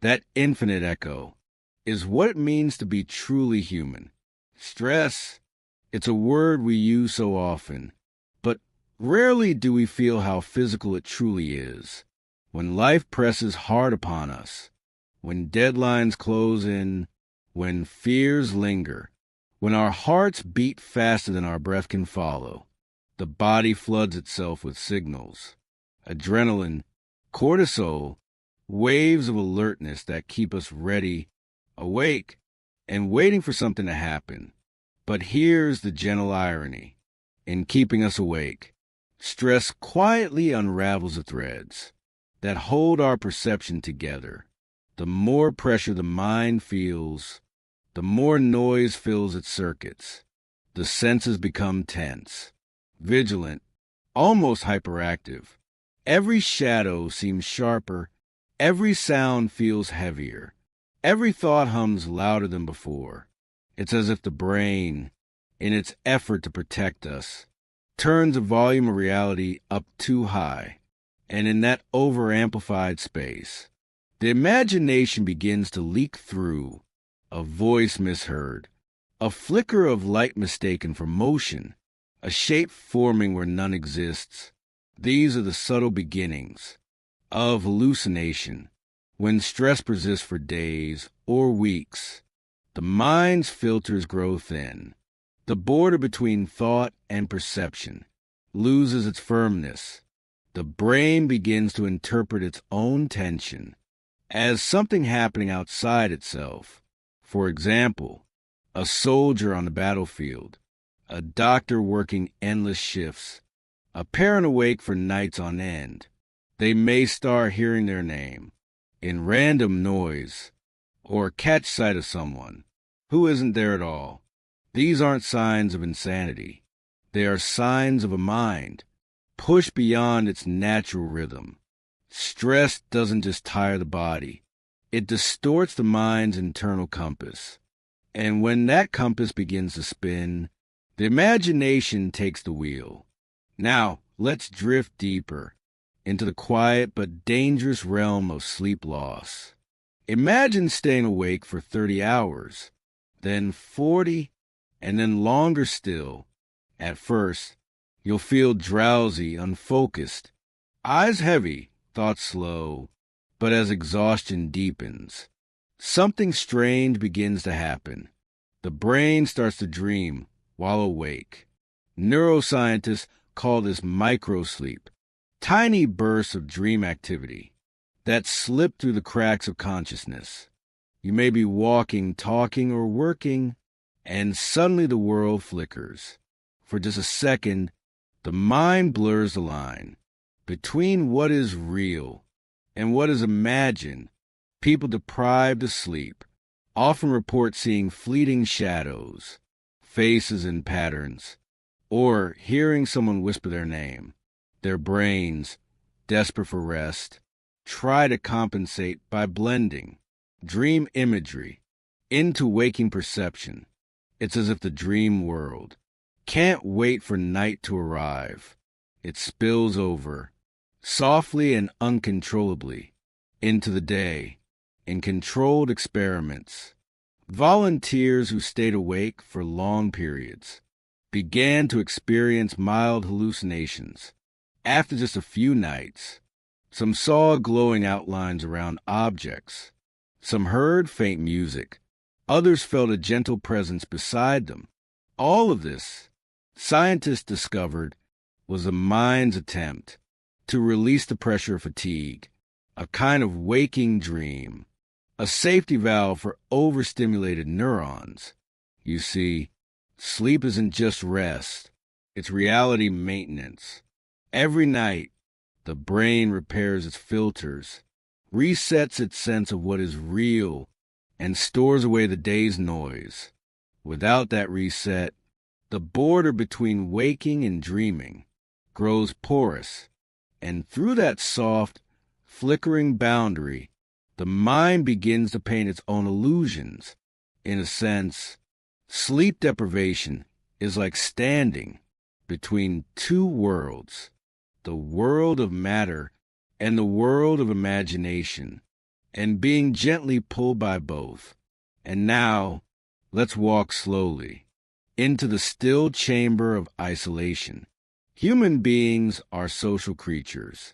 A: that infinite echo is what it means to be truly human. Stress, it's a word we use so often, but rarely do we feel how physical it truly is. When life presses hard upon us, when deadlines close in, when fears linger, when our hearts beat faster than our breath can follow, the body floods itself with signals. Adrenaline, cortisol, waves of alertness that keep us ready, awake, and waiting for something to happen. But here's the gentle irony. In keeping us awake, stress quietly unravels the threads that hold our perception together. The more pressure the mind feels, the more noise fills its circuits. The senses become tense, vigilant, almost hyperactive. Every shadow seems sharper, every sound feels heavier, every thought hums louder than before. It's as if the brain, in its effort to protect us, turns the volume of reality up too high. And in that over-amplified space, the imagination begins to leak through, a voice misheard, a flicker of light mistaken for motion, a shape forming where none exists. These are the subtle beginnings of hallucination. When stress persists for days or weeks, the mind's filters grow thin. The border between thought and perception loses its firmness. The brain begins to interpret its own tension as something happening outside itself. For example, a soldier on the battlefield, a doctor working endless shifts, a parent awake for nights on end. They may start hearing their name in random noise or catch sight of someone who isn't there at all. These aren't signs of insanity. They are signs of a mind pushed beyond its natural rhythm. Stress doesn't just tire the body. It distorts the mind's internal compass. And when that compass begins to spin, the imagination takes the wheel. Now, let's drift deeper into the quiet but dangerous realm of sleep loss. Imagine staying awake for 30 hours, then 40, and then longer still. At first, you'll feel drowsy, unfocused, eyes heavy, thoughts slow. But as exhaustion deepens, something strange begins to happen. The brain starts to dream while awake. Neuroscientists call this microsleep, tiny bursts of dream activity that slip through the cracks of consciousness. You may be walking, talking, or working, and suddenly the world flickers. For just a second, the mind blurs the line between what is real and what is imagined. People deprived of sleep often report seeing fleeting shadows, faces in patterns, or hearing someone whisper their name. Their brains, desperate for rest, try to compensate by blending dream imagery into waking perception. It's as if the dream world can't wait for night to arrive. It spills over, softly and uncontrollably, into the day. In controlled experiments, volunteers who stayed awake for long periods began to experience mild hallucinations. After just a few nights, some saw glowing outlines around objects, some heard faint music, others felt a gentle presence beside them. All of this, scientists discovered, was the mind's attempt to release the pressure of fatigue, a kind of waking dream, a safety valve for overstimulated neurons. You see, sleep isn't just rest, it's reality maintenance. Every night, the brain repairs its filters, resets its sense of what is real, and stores away the day's noise. Without that reset, the border between waking and dreaming grows porous, and through that soft, flickering boundary, The mind begins to paint its own illusions. In a sense, sleep deprivation is like standing between two worlds, the world of matter and the world of imagination, and being gently pulled by both. And now, let's walk slowly into the still chamber of isolation. Human beings are social creatures.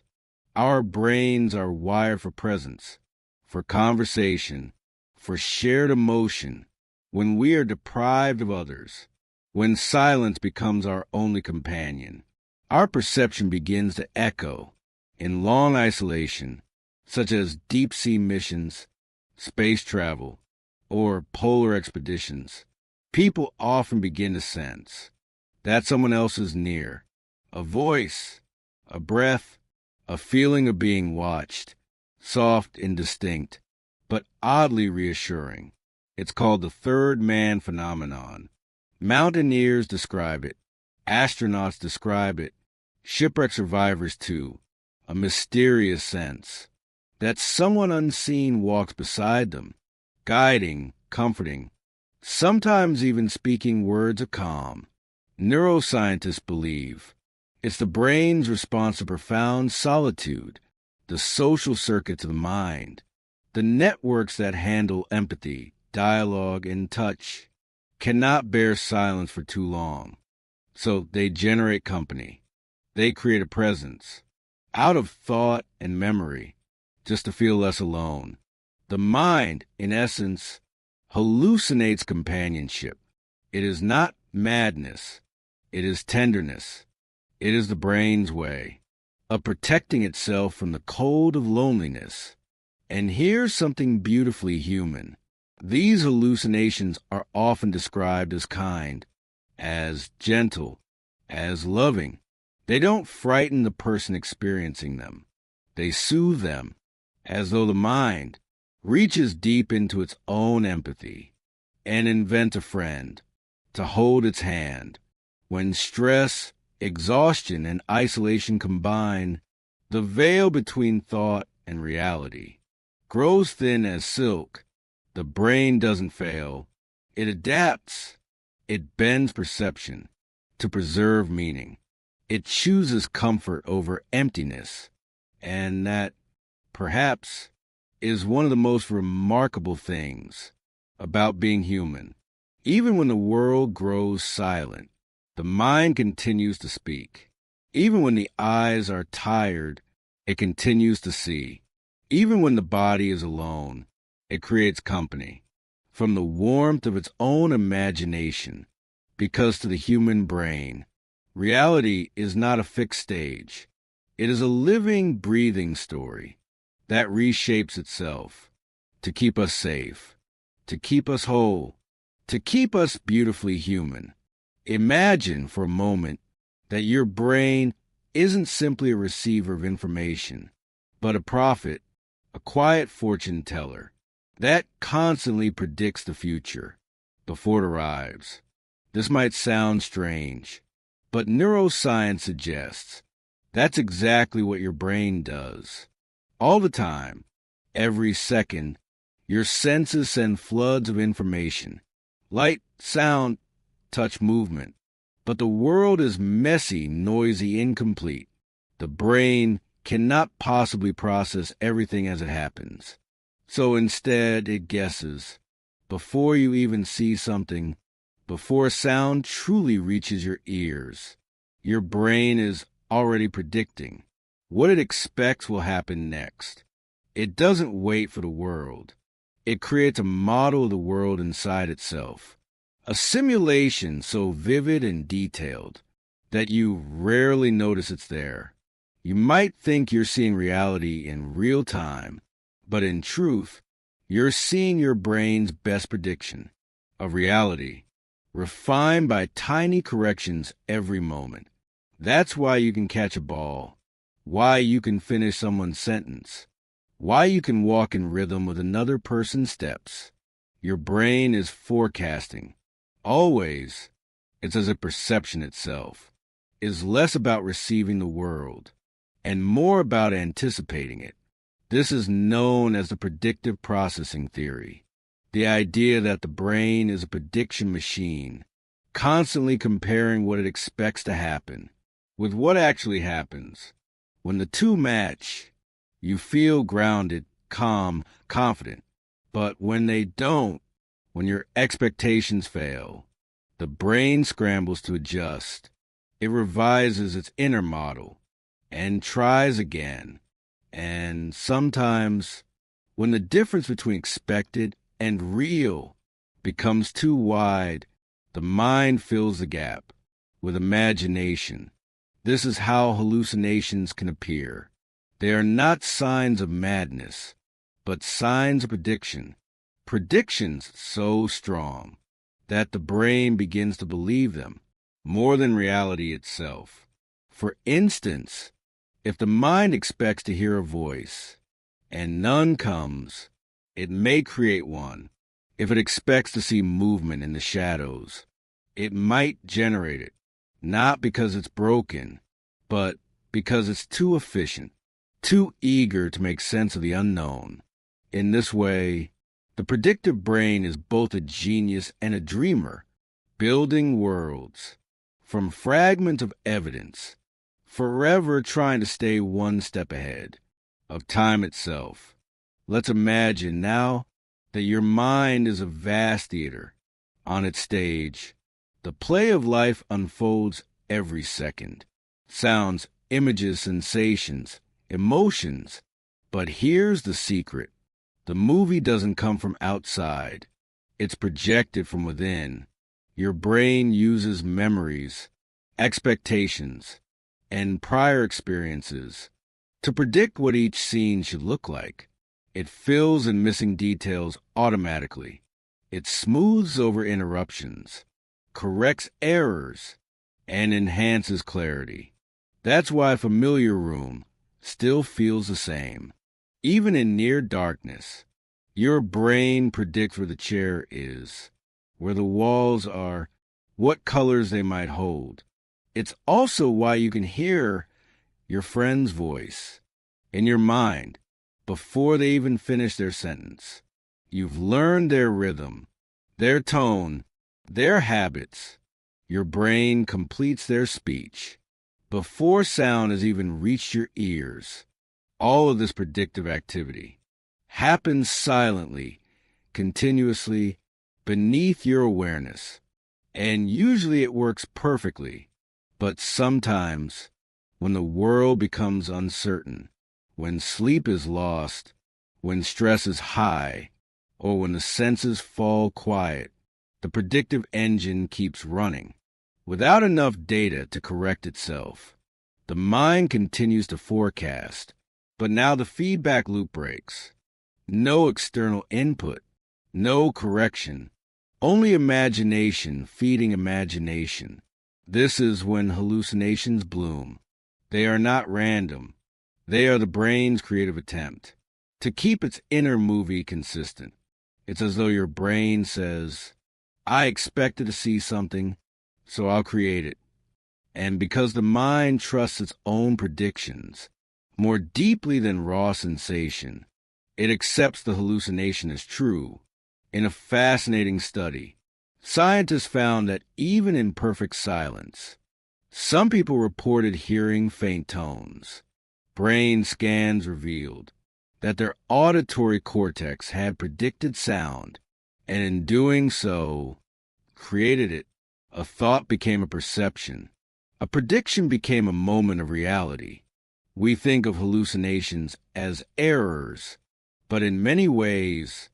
A: Our brains are wired for presence, for conversation, for shared emotion. When we are deprived of others, when silence becomes our only companion, our perception begins to echo in long isolation, such as deep-sea missions, space travel, or polar expeditions. People often begin to sense that someone else is near, a voice, a breath, a feeling of being watched, soft and distinct, but oddly reassuring. It's called the third man phenomenon. Mountaineers describe it. Astronauts describe it. Shipwreck survivors, too. A mysterious sense that someone unseen walks beside them, guiding, comforting, sometimes even speaking words of calm. Neuroscientists believe it's the brain's response to profound solitude, the social circuits of the mind, the networks that handle empathy, dialogue, and touch, cannot bear silence for too long. So they generate company. They create a presence, out of thought and memory, just to feel less alone. The mind, in essence, hallucinates companionship. It is not madness. It is tenderness. It is the brain's way of protecting itself from the cold of loneliness. And here's something beautifully human. These hallucinations are often described as kind, as gentle, as loving. They don't frighten the person experiencing them. They soothe them, as though the mind reaches deep into its own empathy and invent a friend to hold its hand. When stress, exhaustion, and isolation combine, the veil between thought and reality grows thin as silk. The brain doesn't fail. It adapts. It bends perception to preserve meaning. It chooses comfort over emptiness. And that, perhaps, is one of the most remarkable things about being human. Even when the world grows silent, the mind continues to speak. Even when the eyes are tired, it continues to see. Even when the body is alone, it creates company from the warmth of its own imagination, because to the human brain, reality is not a fixed stage. It is a living, breathing story that reshapes itself to keep us safe, to keep us whole, to keep us beautifully human. Imagine for a moment that your brain isn't simply a receiver of information, but a prophet, a quiet fortune teller that constantly predicts the future before it arrives. This might sound strange, but neuroscience suggests that's exactly what your brain does. All the time, every second, your senses send floods of information, light, sound, touch, movement. But the world is messy, noisy, incomplete. The brain cannot possibly process everything as it happens. So instead, it guesses. Before you even see something, before a sound truly reaches your ears, your brain is already predicting what it expects will happen next. It doesn't wait for the world. It creates a model of the world inside itself. A simulation so vivid and detailed that you rarely notice it's there. You might think you're seeing reality in real time, but in truth, you're seeing your brain's best prediction of reality, refined by tiny corrections every moment. That's why you can catch a ball, why you can finish someone's sentence, why you can walk in rhythm with another person's steps. Your brain is forecasting. Always. It's as if perception itself is less about receiving the world and more about anticipating it. This is known as the predictive processing theory, the idea that the brain is a prediction machine, constantly comparing what it expects to happen with what actually happens. When the two match, you feel grounded, calm, confident. But when they don't, when your expectations fail, the brain scrambles to adjust. It revises its inner model and tries again. And sometimes, when the difference between expected and real becomes too wide, the mind fills the gap with imagination. This is how hallucinations can appear. They are not signs of madness, but signs of prediction. Predictions so strong that the brain begins to believe them more than reality itself. For instance, if the mind expects to hear a voice and none comes, it may create one. If it expects to see movement in the shadows, it might generate it, not because it's broken, but because it's too efficient, too eager to make sense of the unknown. In this way, the predictive brain is both a genius and a dreamer, building worlds from fragments of evidence, forever trying to stay one step ahead of time itself. Let's imagine now that your mind is a vast theater. On its stage, the play of life unfolds every second. Sounds, images, sensations, emotions. But here's the secret. The movie doesn't come from outside. It's projected from within. Your brain uses memories, expectations, and prior experiences to predict what each scene should look like. It fills in missing details automatically. It smooths over interruptions, corrects errors, and enhances clarity. That's why a familiar room still feels the same. Even in near darkness, your brain predicts where the chair is, where the walls are, what colors they might hold. It's also why you can hear your friend's voice in your mind before they even finish their sentence. You've learned their rhythm, their tone, their habits. Your brain completes their speech before sound has even reached your ears. All of this predictive activity happens silently, continuously, beneath your awareness. And usually it works perfectly. But sometimes, when the world becomes uncertain, when sleep is lost, when stress is high, or when the senses fall quiet, the predictive engine keeps running. Without enough data to correct itself, the mind continues to forecast. But now the feedback loop breaks. No external input, no correction, only imagination feeding imagination. This is when hallucinations bloom. They are not random. They are the brain's creative attempt to keep its inner movie consistent. It's as though your brain says, I expected to see something, so I'll create it. And because the mind trusts its own predictions more deeply than raw sensation, it accepts the hallucination as true. In a fascinating study, scientists found that even in perfect silence, some people reported hearing faint tones. Brain scans revealed that their auditory cortex had predicted sound, and in doing so, created it. A thought became a perception. A prediction became a moment of reality. We think of hallucinations as errors, but in many ways,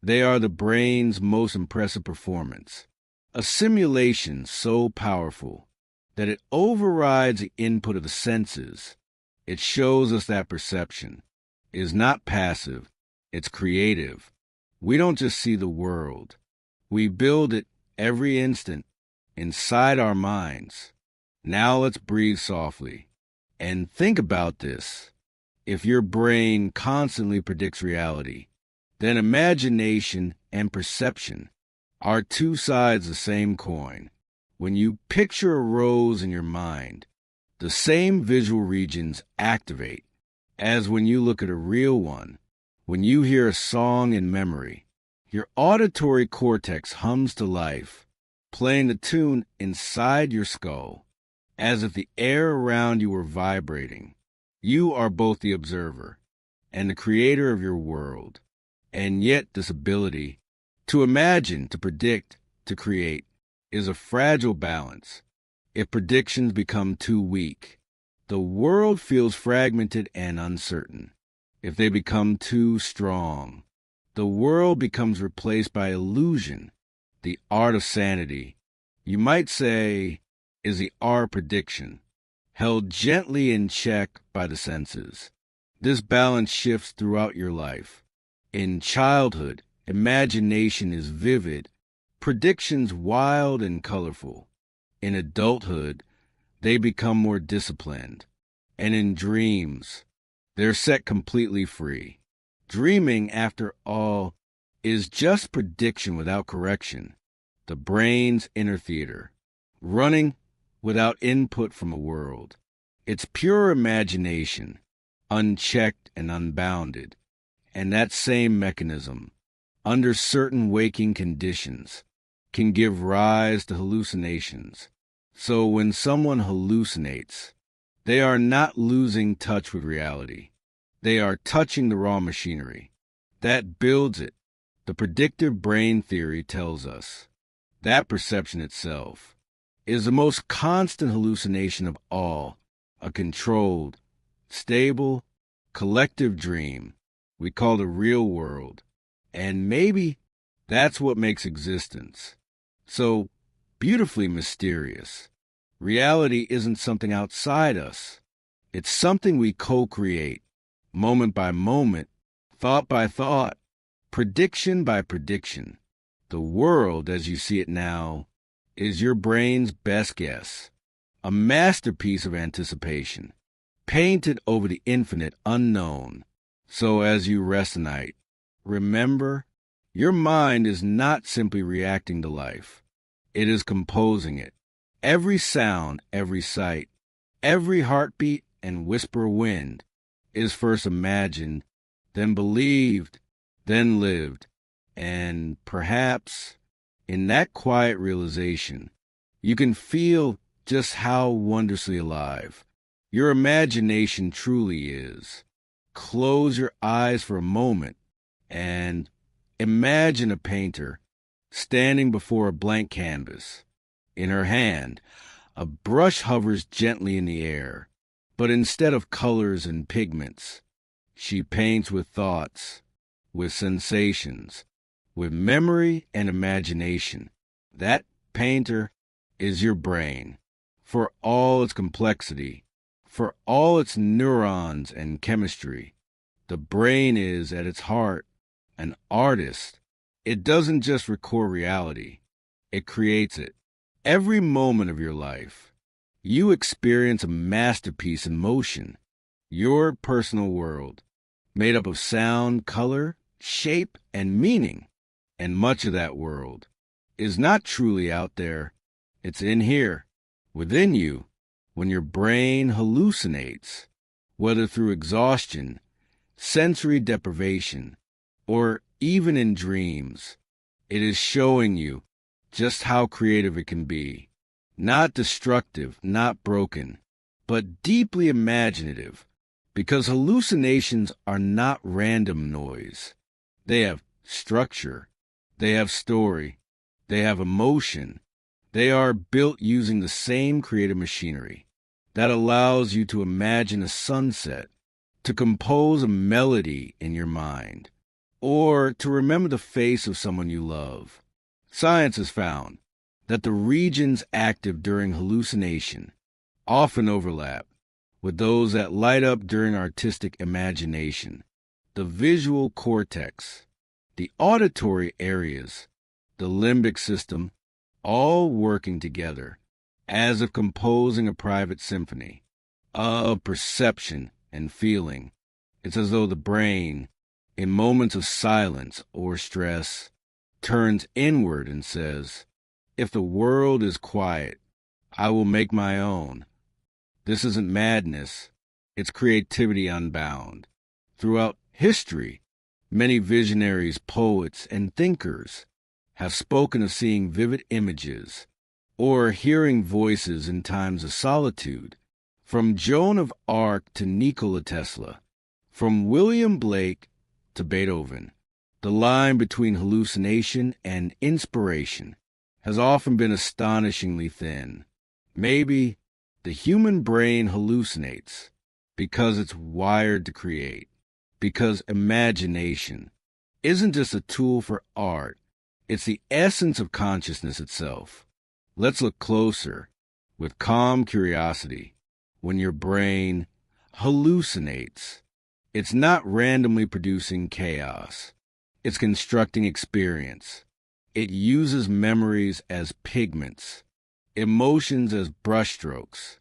A: they are the brain's most impressive performance. A simulation so powerful that it overrides the input of the senses. It shows us that perception is not passive, it's creative. We don't just see the world. We build it every instant inside our minds. Now let's breathe softly and think about this. If your brain constantly predicts reality, then imagination and perception are two sides of the same coin. When you picture a rose in your mind, the same visual regions activate as when you look at a real one. When you hear a song in memory, your auditory cortex hums to life, playing the tune inside your skull, as if the air around you were vibrating. You are both the observer and the creator of your world. And yet this ability to imagine, to predict, to create is a fragile balance. If predictions become too weak, the world feels fragmented and uncertain. If they become too strong, the world becomes replaced by illusion. The art of sanity, you might say, is the art of prediction, held gently in check by the senses. This balance shifts throughout your life. In childhood, imagination is vivid, predictions wild and colorful. In adulthood, they become more disciplined. And in dreams, they're set completely free. Dreaming, after all, is just prediction without correction, the brain's inner theater, running without input from a world. It's pure imagination, unchecked and unbounded. And that same mechanism, under certain waking conditions, can give rise to hallucinations. So when someone hallucinates, they are not losing touch with reality. They are touching the raw machinery that builds it. The predictive brain theory tells us that perception itself is the most constant hallucination of all, a controlled, stable, collective dream we call the real world. And maybe that's what makes existence so beautifully mysterious. Reality isn't something outside us. It's something we co-create, moment by moment, thought by thought, prediction by prediction. The world, as you see it now, is your brain's best guess, a masterpiece of anticipation, painted over the infinite unknown. So as you rest tonight, remember, your mind is not simply reacting to life. It is composing it. Every sound, every sight, every heartbeat and whisper of wind is first imagined, then believed, then lived. And perhaps in that quiet realization, you can feel just how wondrously alive your imagination truly is. Close your eyes for a moment and imagine a painter standing before a blank canvas. In her hand, a brush hovers gently in the air, but instead of colors and pigments, she paints with thoughts, with sensations, with memory and imagination. That painter is your brain, for all its complexity, for all its neurons and chemistry. The brain is, at its heart, an artist. It doesn't just record reality, it creates it. Every moment of your life, you experience a masterpiece in motion, your personal world, made up of sound, color, shape, and meaning. And much of that world is not truly out there. It's in here, within you, when your brain hallucinates, whether through exhaustion, sensory deprivation, or even in dreams. It is showing you just how creative it can be. Not destructive, not broken, but deeply imaginative, because hallucinations are not random noise. They have structure, they have story, they have emotion. They are built using the same creative machinery that allows you to imagine a sunset, to compose a melody in your mind, or to remember the face of someone you love. Science has found that the regions active during hallucination often overlap with those that light up during artistic imagination. The visual cortex, the auditory areas, the limbic system, all working together as if composing a private symphony of perception and feeling. It's as though the brain, in moments of silence or stress, turns inward and says, if the world is quiet, I will make my own. This isn't madness. its creativity unbound. Throughout history, many visionaries, poets, and thinkers have spoken of seeing vivid images or hearing voices in times of solitude. From Joan of Arc to Nikola Tesla, from William Blake to Beethoven, the line between hallucination and inspiration has often been astonishingly thin. Maybe the human brain hallucinates because it's wired to create, because imagination isn't just a tool for art, it's the essence of consciousness itself. Let's look closer with calm curiosity. When your brain hallucinates, it's not randomly producing chaos. It's constructing experience. It uses memories as pigments, emotions as brushstrokes,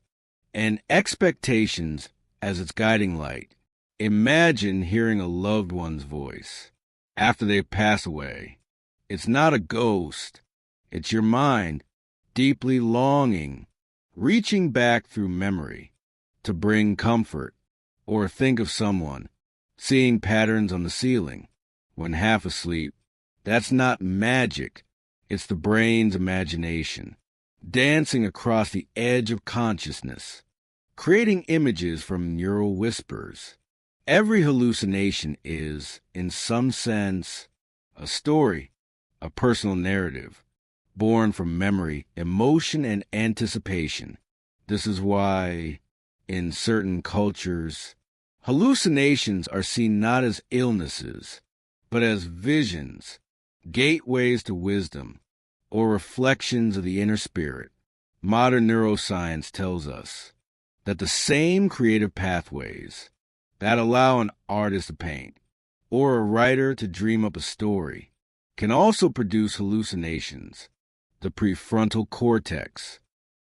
A: and expectations as its guiding light. Imagine hearing a loved one's voice after they pass away. It's not a ghost. It's your mind deeply longing, reaching back through memory to bring comfort, or think of someone, seeing patterns on the ceiling when half asleep. That's not magic. It's the brain's imagination, dancing across the edge of consciousness, creating images from neural whispers. Every hallucination is, in some sense, a story, a personal narrative, born from memory, emotion, and anticipation. This is why, in certain cultures, hallucinations are seen not as illnesses, but as visions, gateways to wisdom, or reflections of the inner spirit. Modern neuroscience tells us that the same creative pathways that allow an artist to paint or a writer to dream up a story can also produce hallucinations. The prefrontal cortex,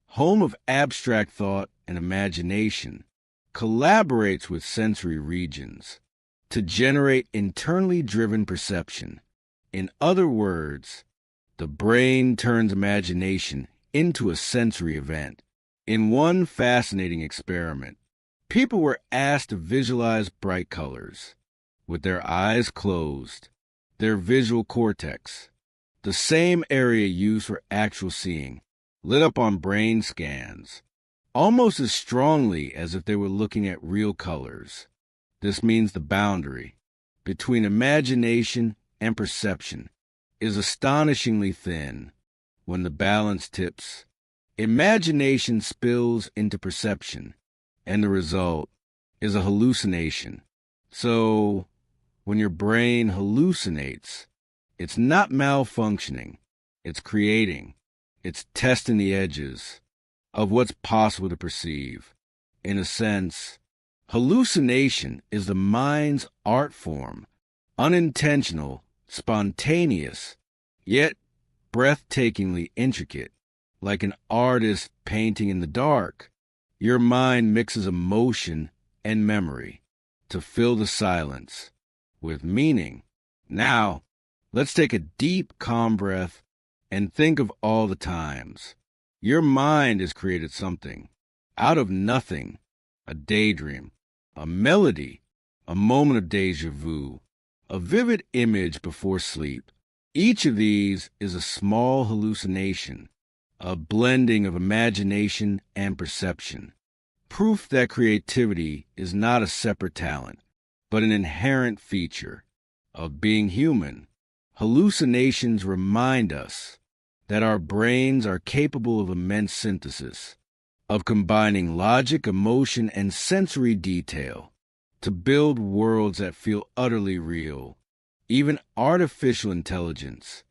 A: home of abstract thought and imagination, collaborates with sensory regions to generate internally driven perception. In other words, the brain turns imagination into a sensory event. In one fascinating experiment, people were asked to visualize bright colors with their eyes closed. Their visual cortex, the same area used for actual seeing, lit up on brain scans, almost as strongly as if they were looking at real colors. This means the boundary between imagination and perception is astonishingly thin. When the balance tips, imagination spills into perception, and the result is a hallucination. So, when your brain hallucinates, it's not malfunctioning, it's creating, it's testing the edges of what's possible to perceive. In a sense, hallucination is the mind's art form, unintentional, spontaneous, yet breathtakingly intricate. Like an artist painting in the dark, your mind mixes emotion and memory to fill the silence with meaning. Now, let's take a deep, calm breath and think of all the times your mind has created something out of nothing, a daydream, a melody, a moment of déjà vu, a vivid image before sleep. Each of these is a small hallucination, a blending of imagination and perception. Proof that creativity is not a separate talent, but an inherent feature of being human. Hallucinations remind us that our brains are capable of immense synthesis, of combining logic, emotion, and sensory detail to build worlds that feel utterly real. Even artificial intelligence,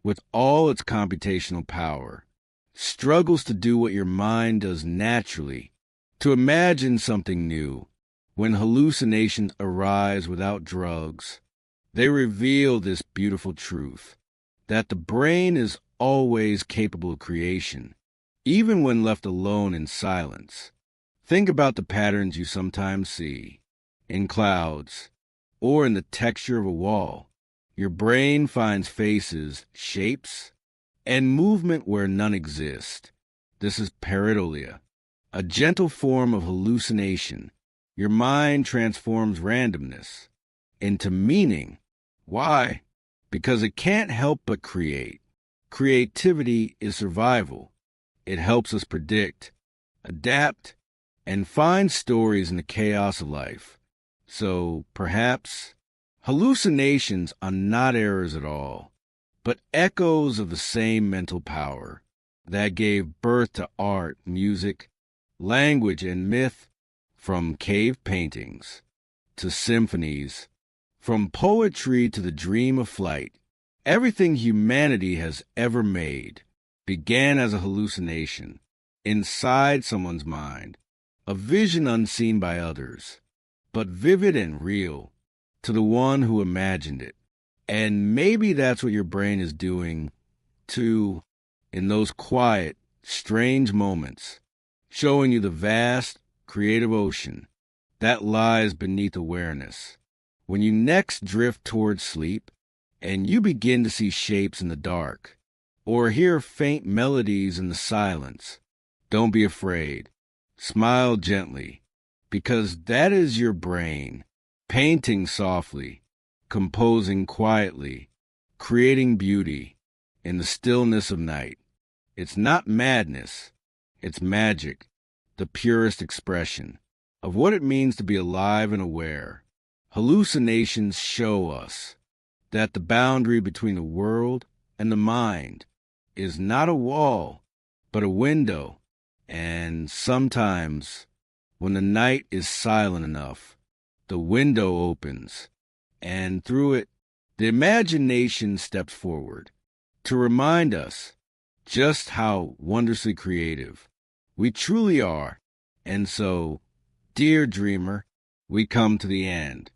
A: with all its computational power, struggles to do what your mind does naturally, to imagine something new. When hallucinations arise without drugs, they reveal this beautiful truth, that the brain is always capable of creation, even when left alone in silence. Think about the patterns you sometimes see in clouds or in the texture of a wall. Your brain finds faces, shapes, and movement where none exist. This is pareidolia, a gentle form of hallucination, Your mind transforms randomness into meaning. Why? Because it can't help but create. Creativity is survival. It helps us predict, adapt, and find stories in the chaos of life. So perhaps hallucinations are not errors at all, but echoes of the same mental power that gave birth to art, music, language, and myth, from cave paintings to symphonies, from poetry to the dream of flight. Everything humanity has ever made began as a hallucination inside someone's mind, a vision unseen by others, but vivid and real to the one who imagined it. And maybe that's what your brain is doing, too, in those quiet, strange moments, showing you the vast, creative ocean that lies beneath awareness. When you next drift towards sleep, and you begin to see shapes in the dark, or hear faint melodies in the silence, don't be afraid. Smile gently, because that is your brain, painting softly, composing quietly, creating beauty in the stillness of night. It's not madness, it's magic, the purest expression of what it means to be alive and aware. Hallucinations show us that the boundary between the world and the mind is not a wall, but a window. And sometimes, when the night is silent enough, the window opens, and through it, the imagination steps forward to remind us just how wondrously creative we truly are. And so, dear dreamer, we come to the end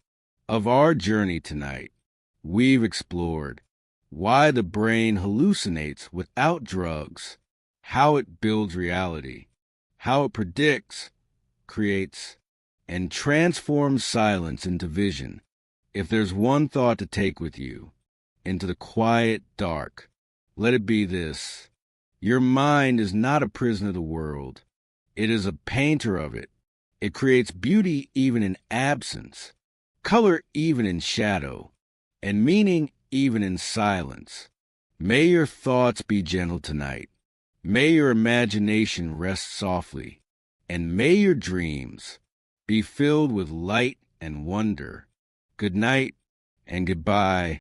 A: of our journey tonight. We've explored why the brain hallucinates without drugs, how it builds reality, how it predicts, creates, and transforms silence into vision. If there's one thought to take with you into the quiet dark, let it be this: your mind is not a prisoner of the world. It is a painter of it. It creates beauty even in absence, color even in shadow, and meaning even in silence. May your thoughts be gentle tonight. May your imagination rest softly, and may your dreams be filled with light and wonder. Good night and goodbye.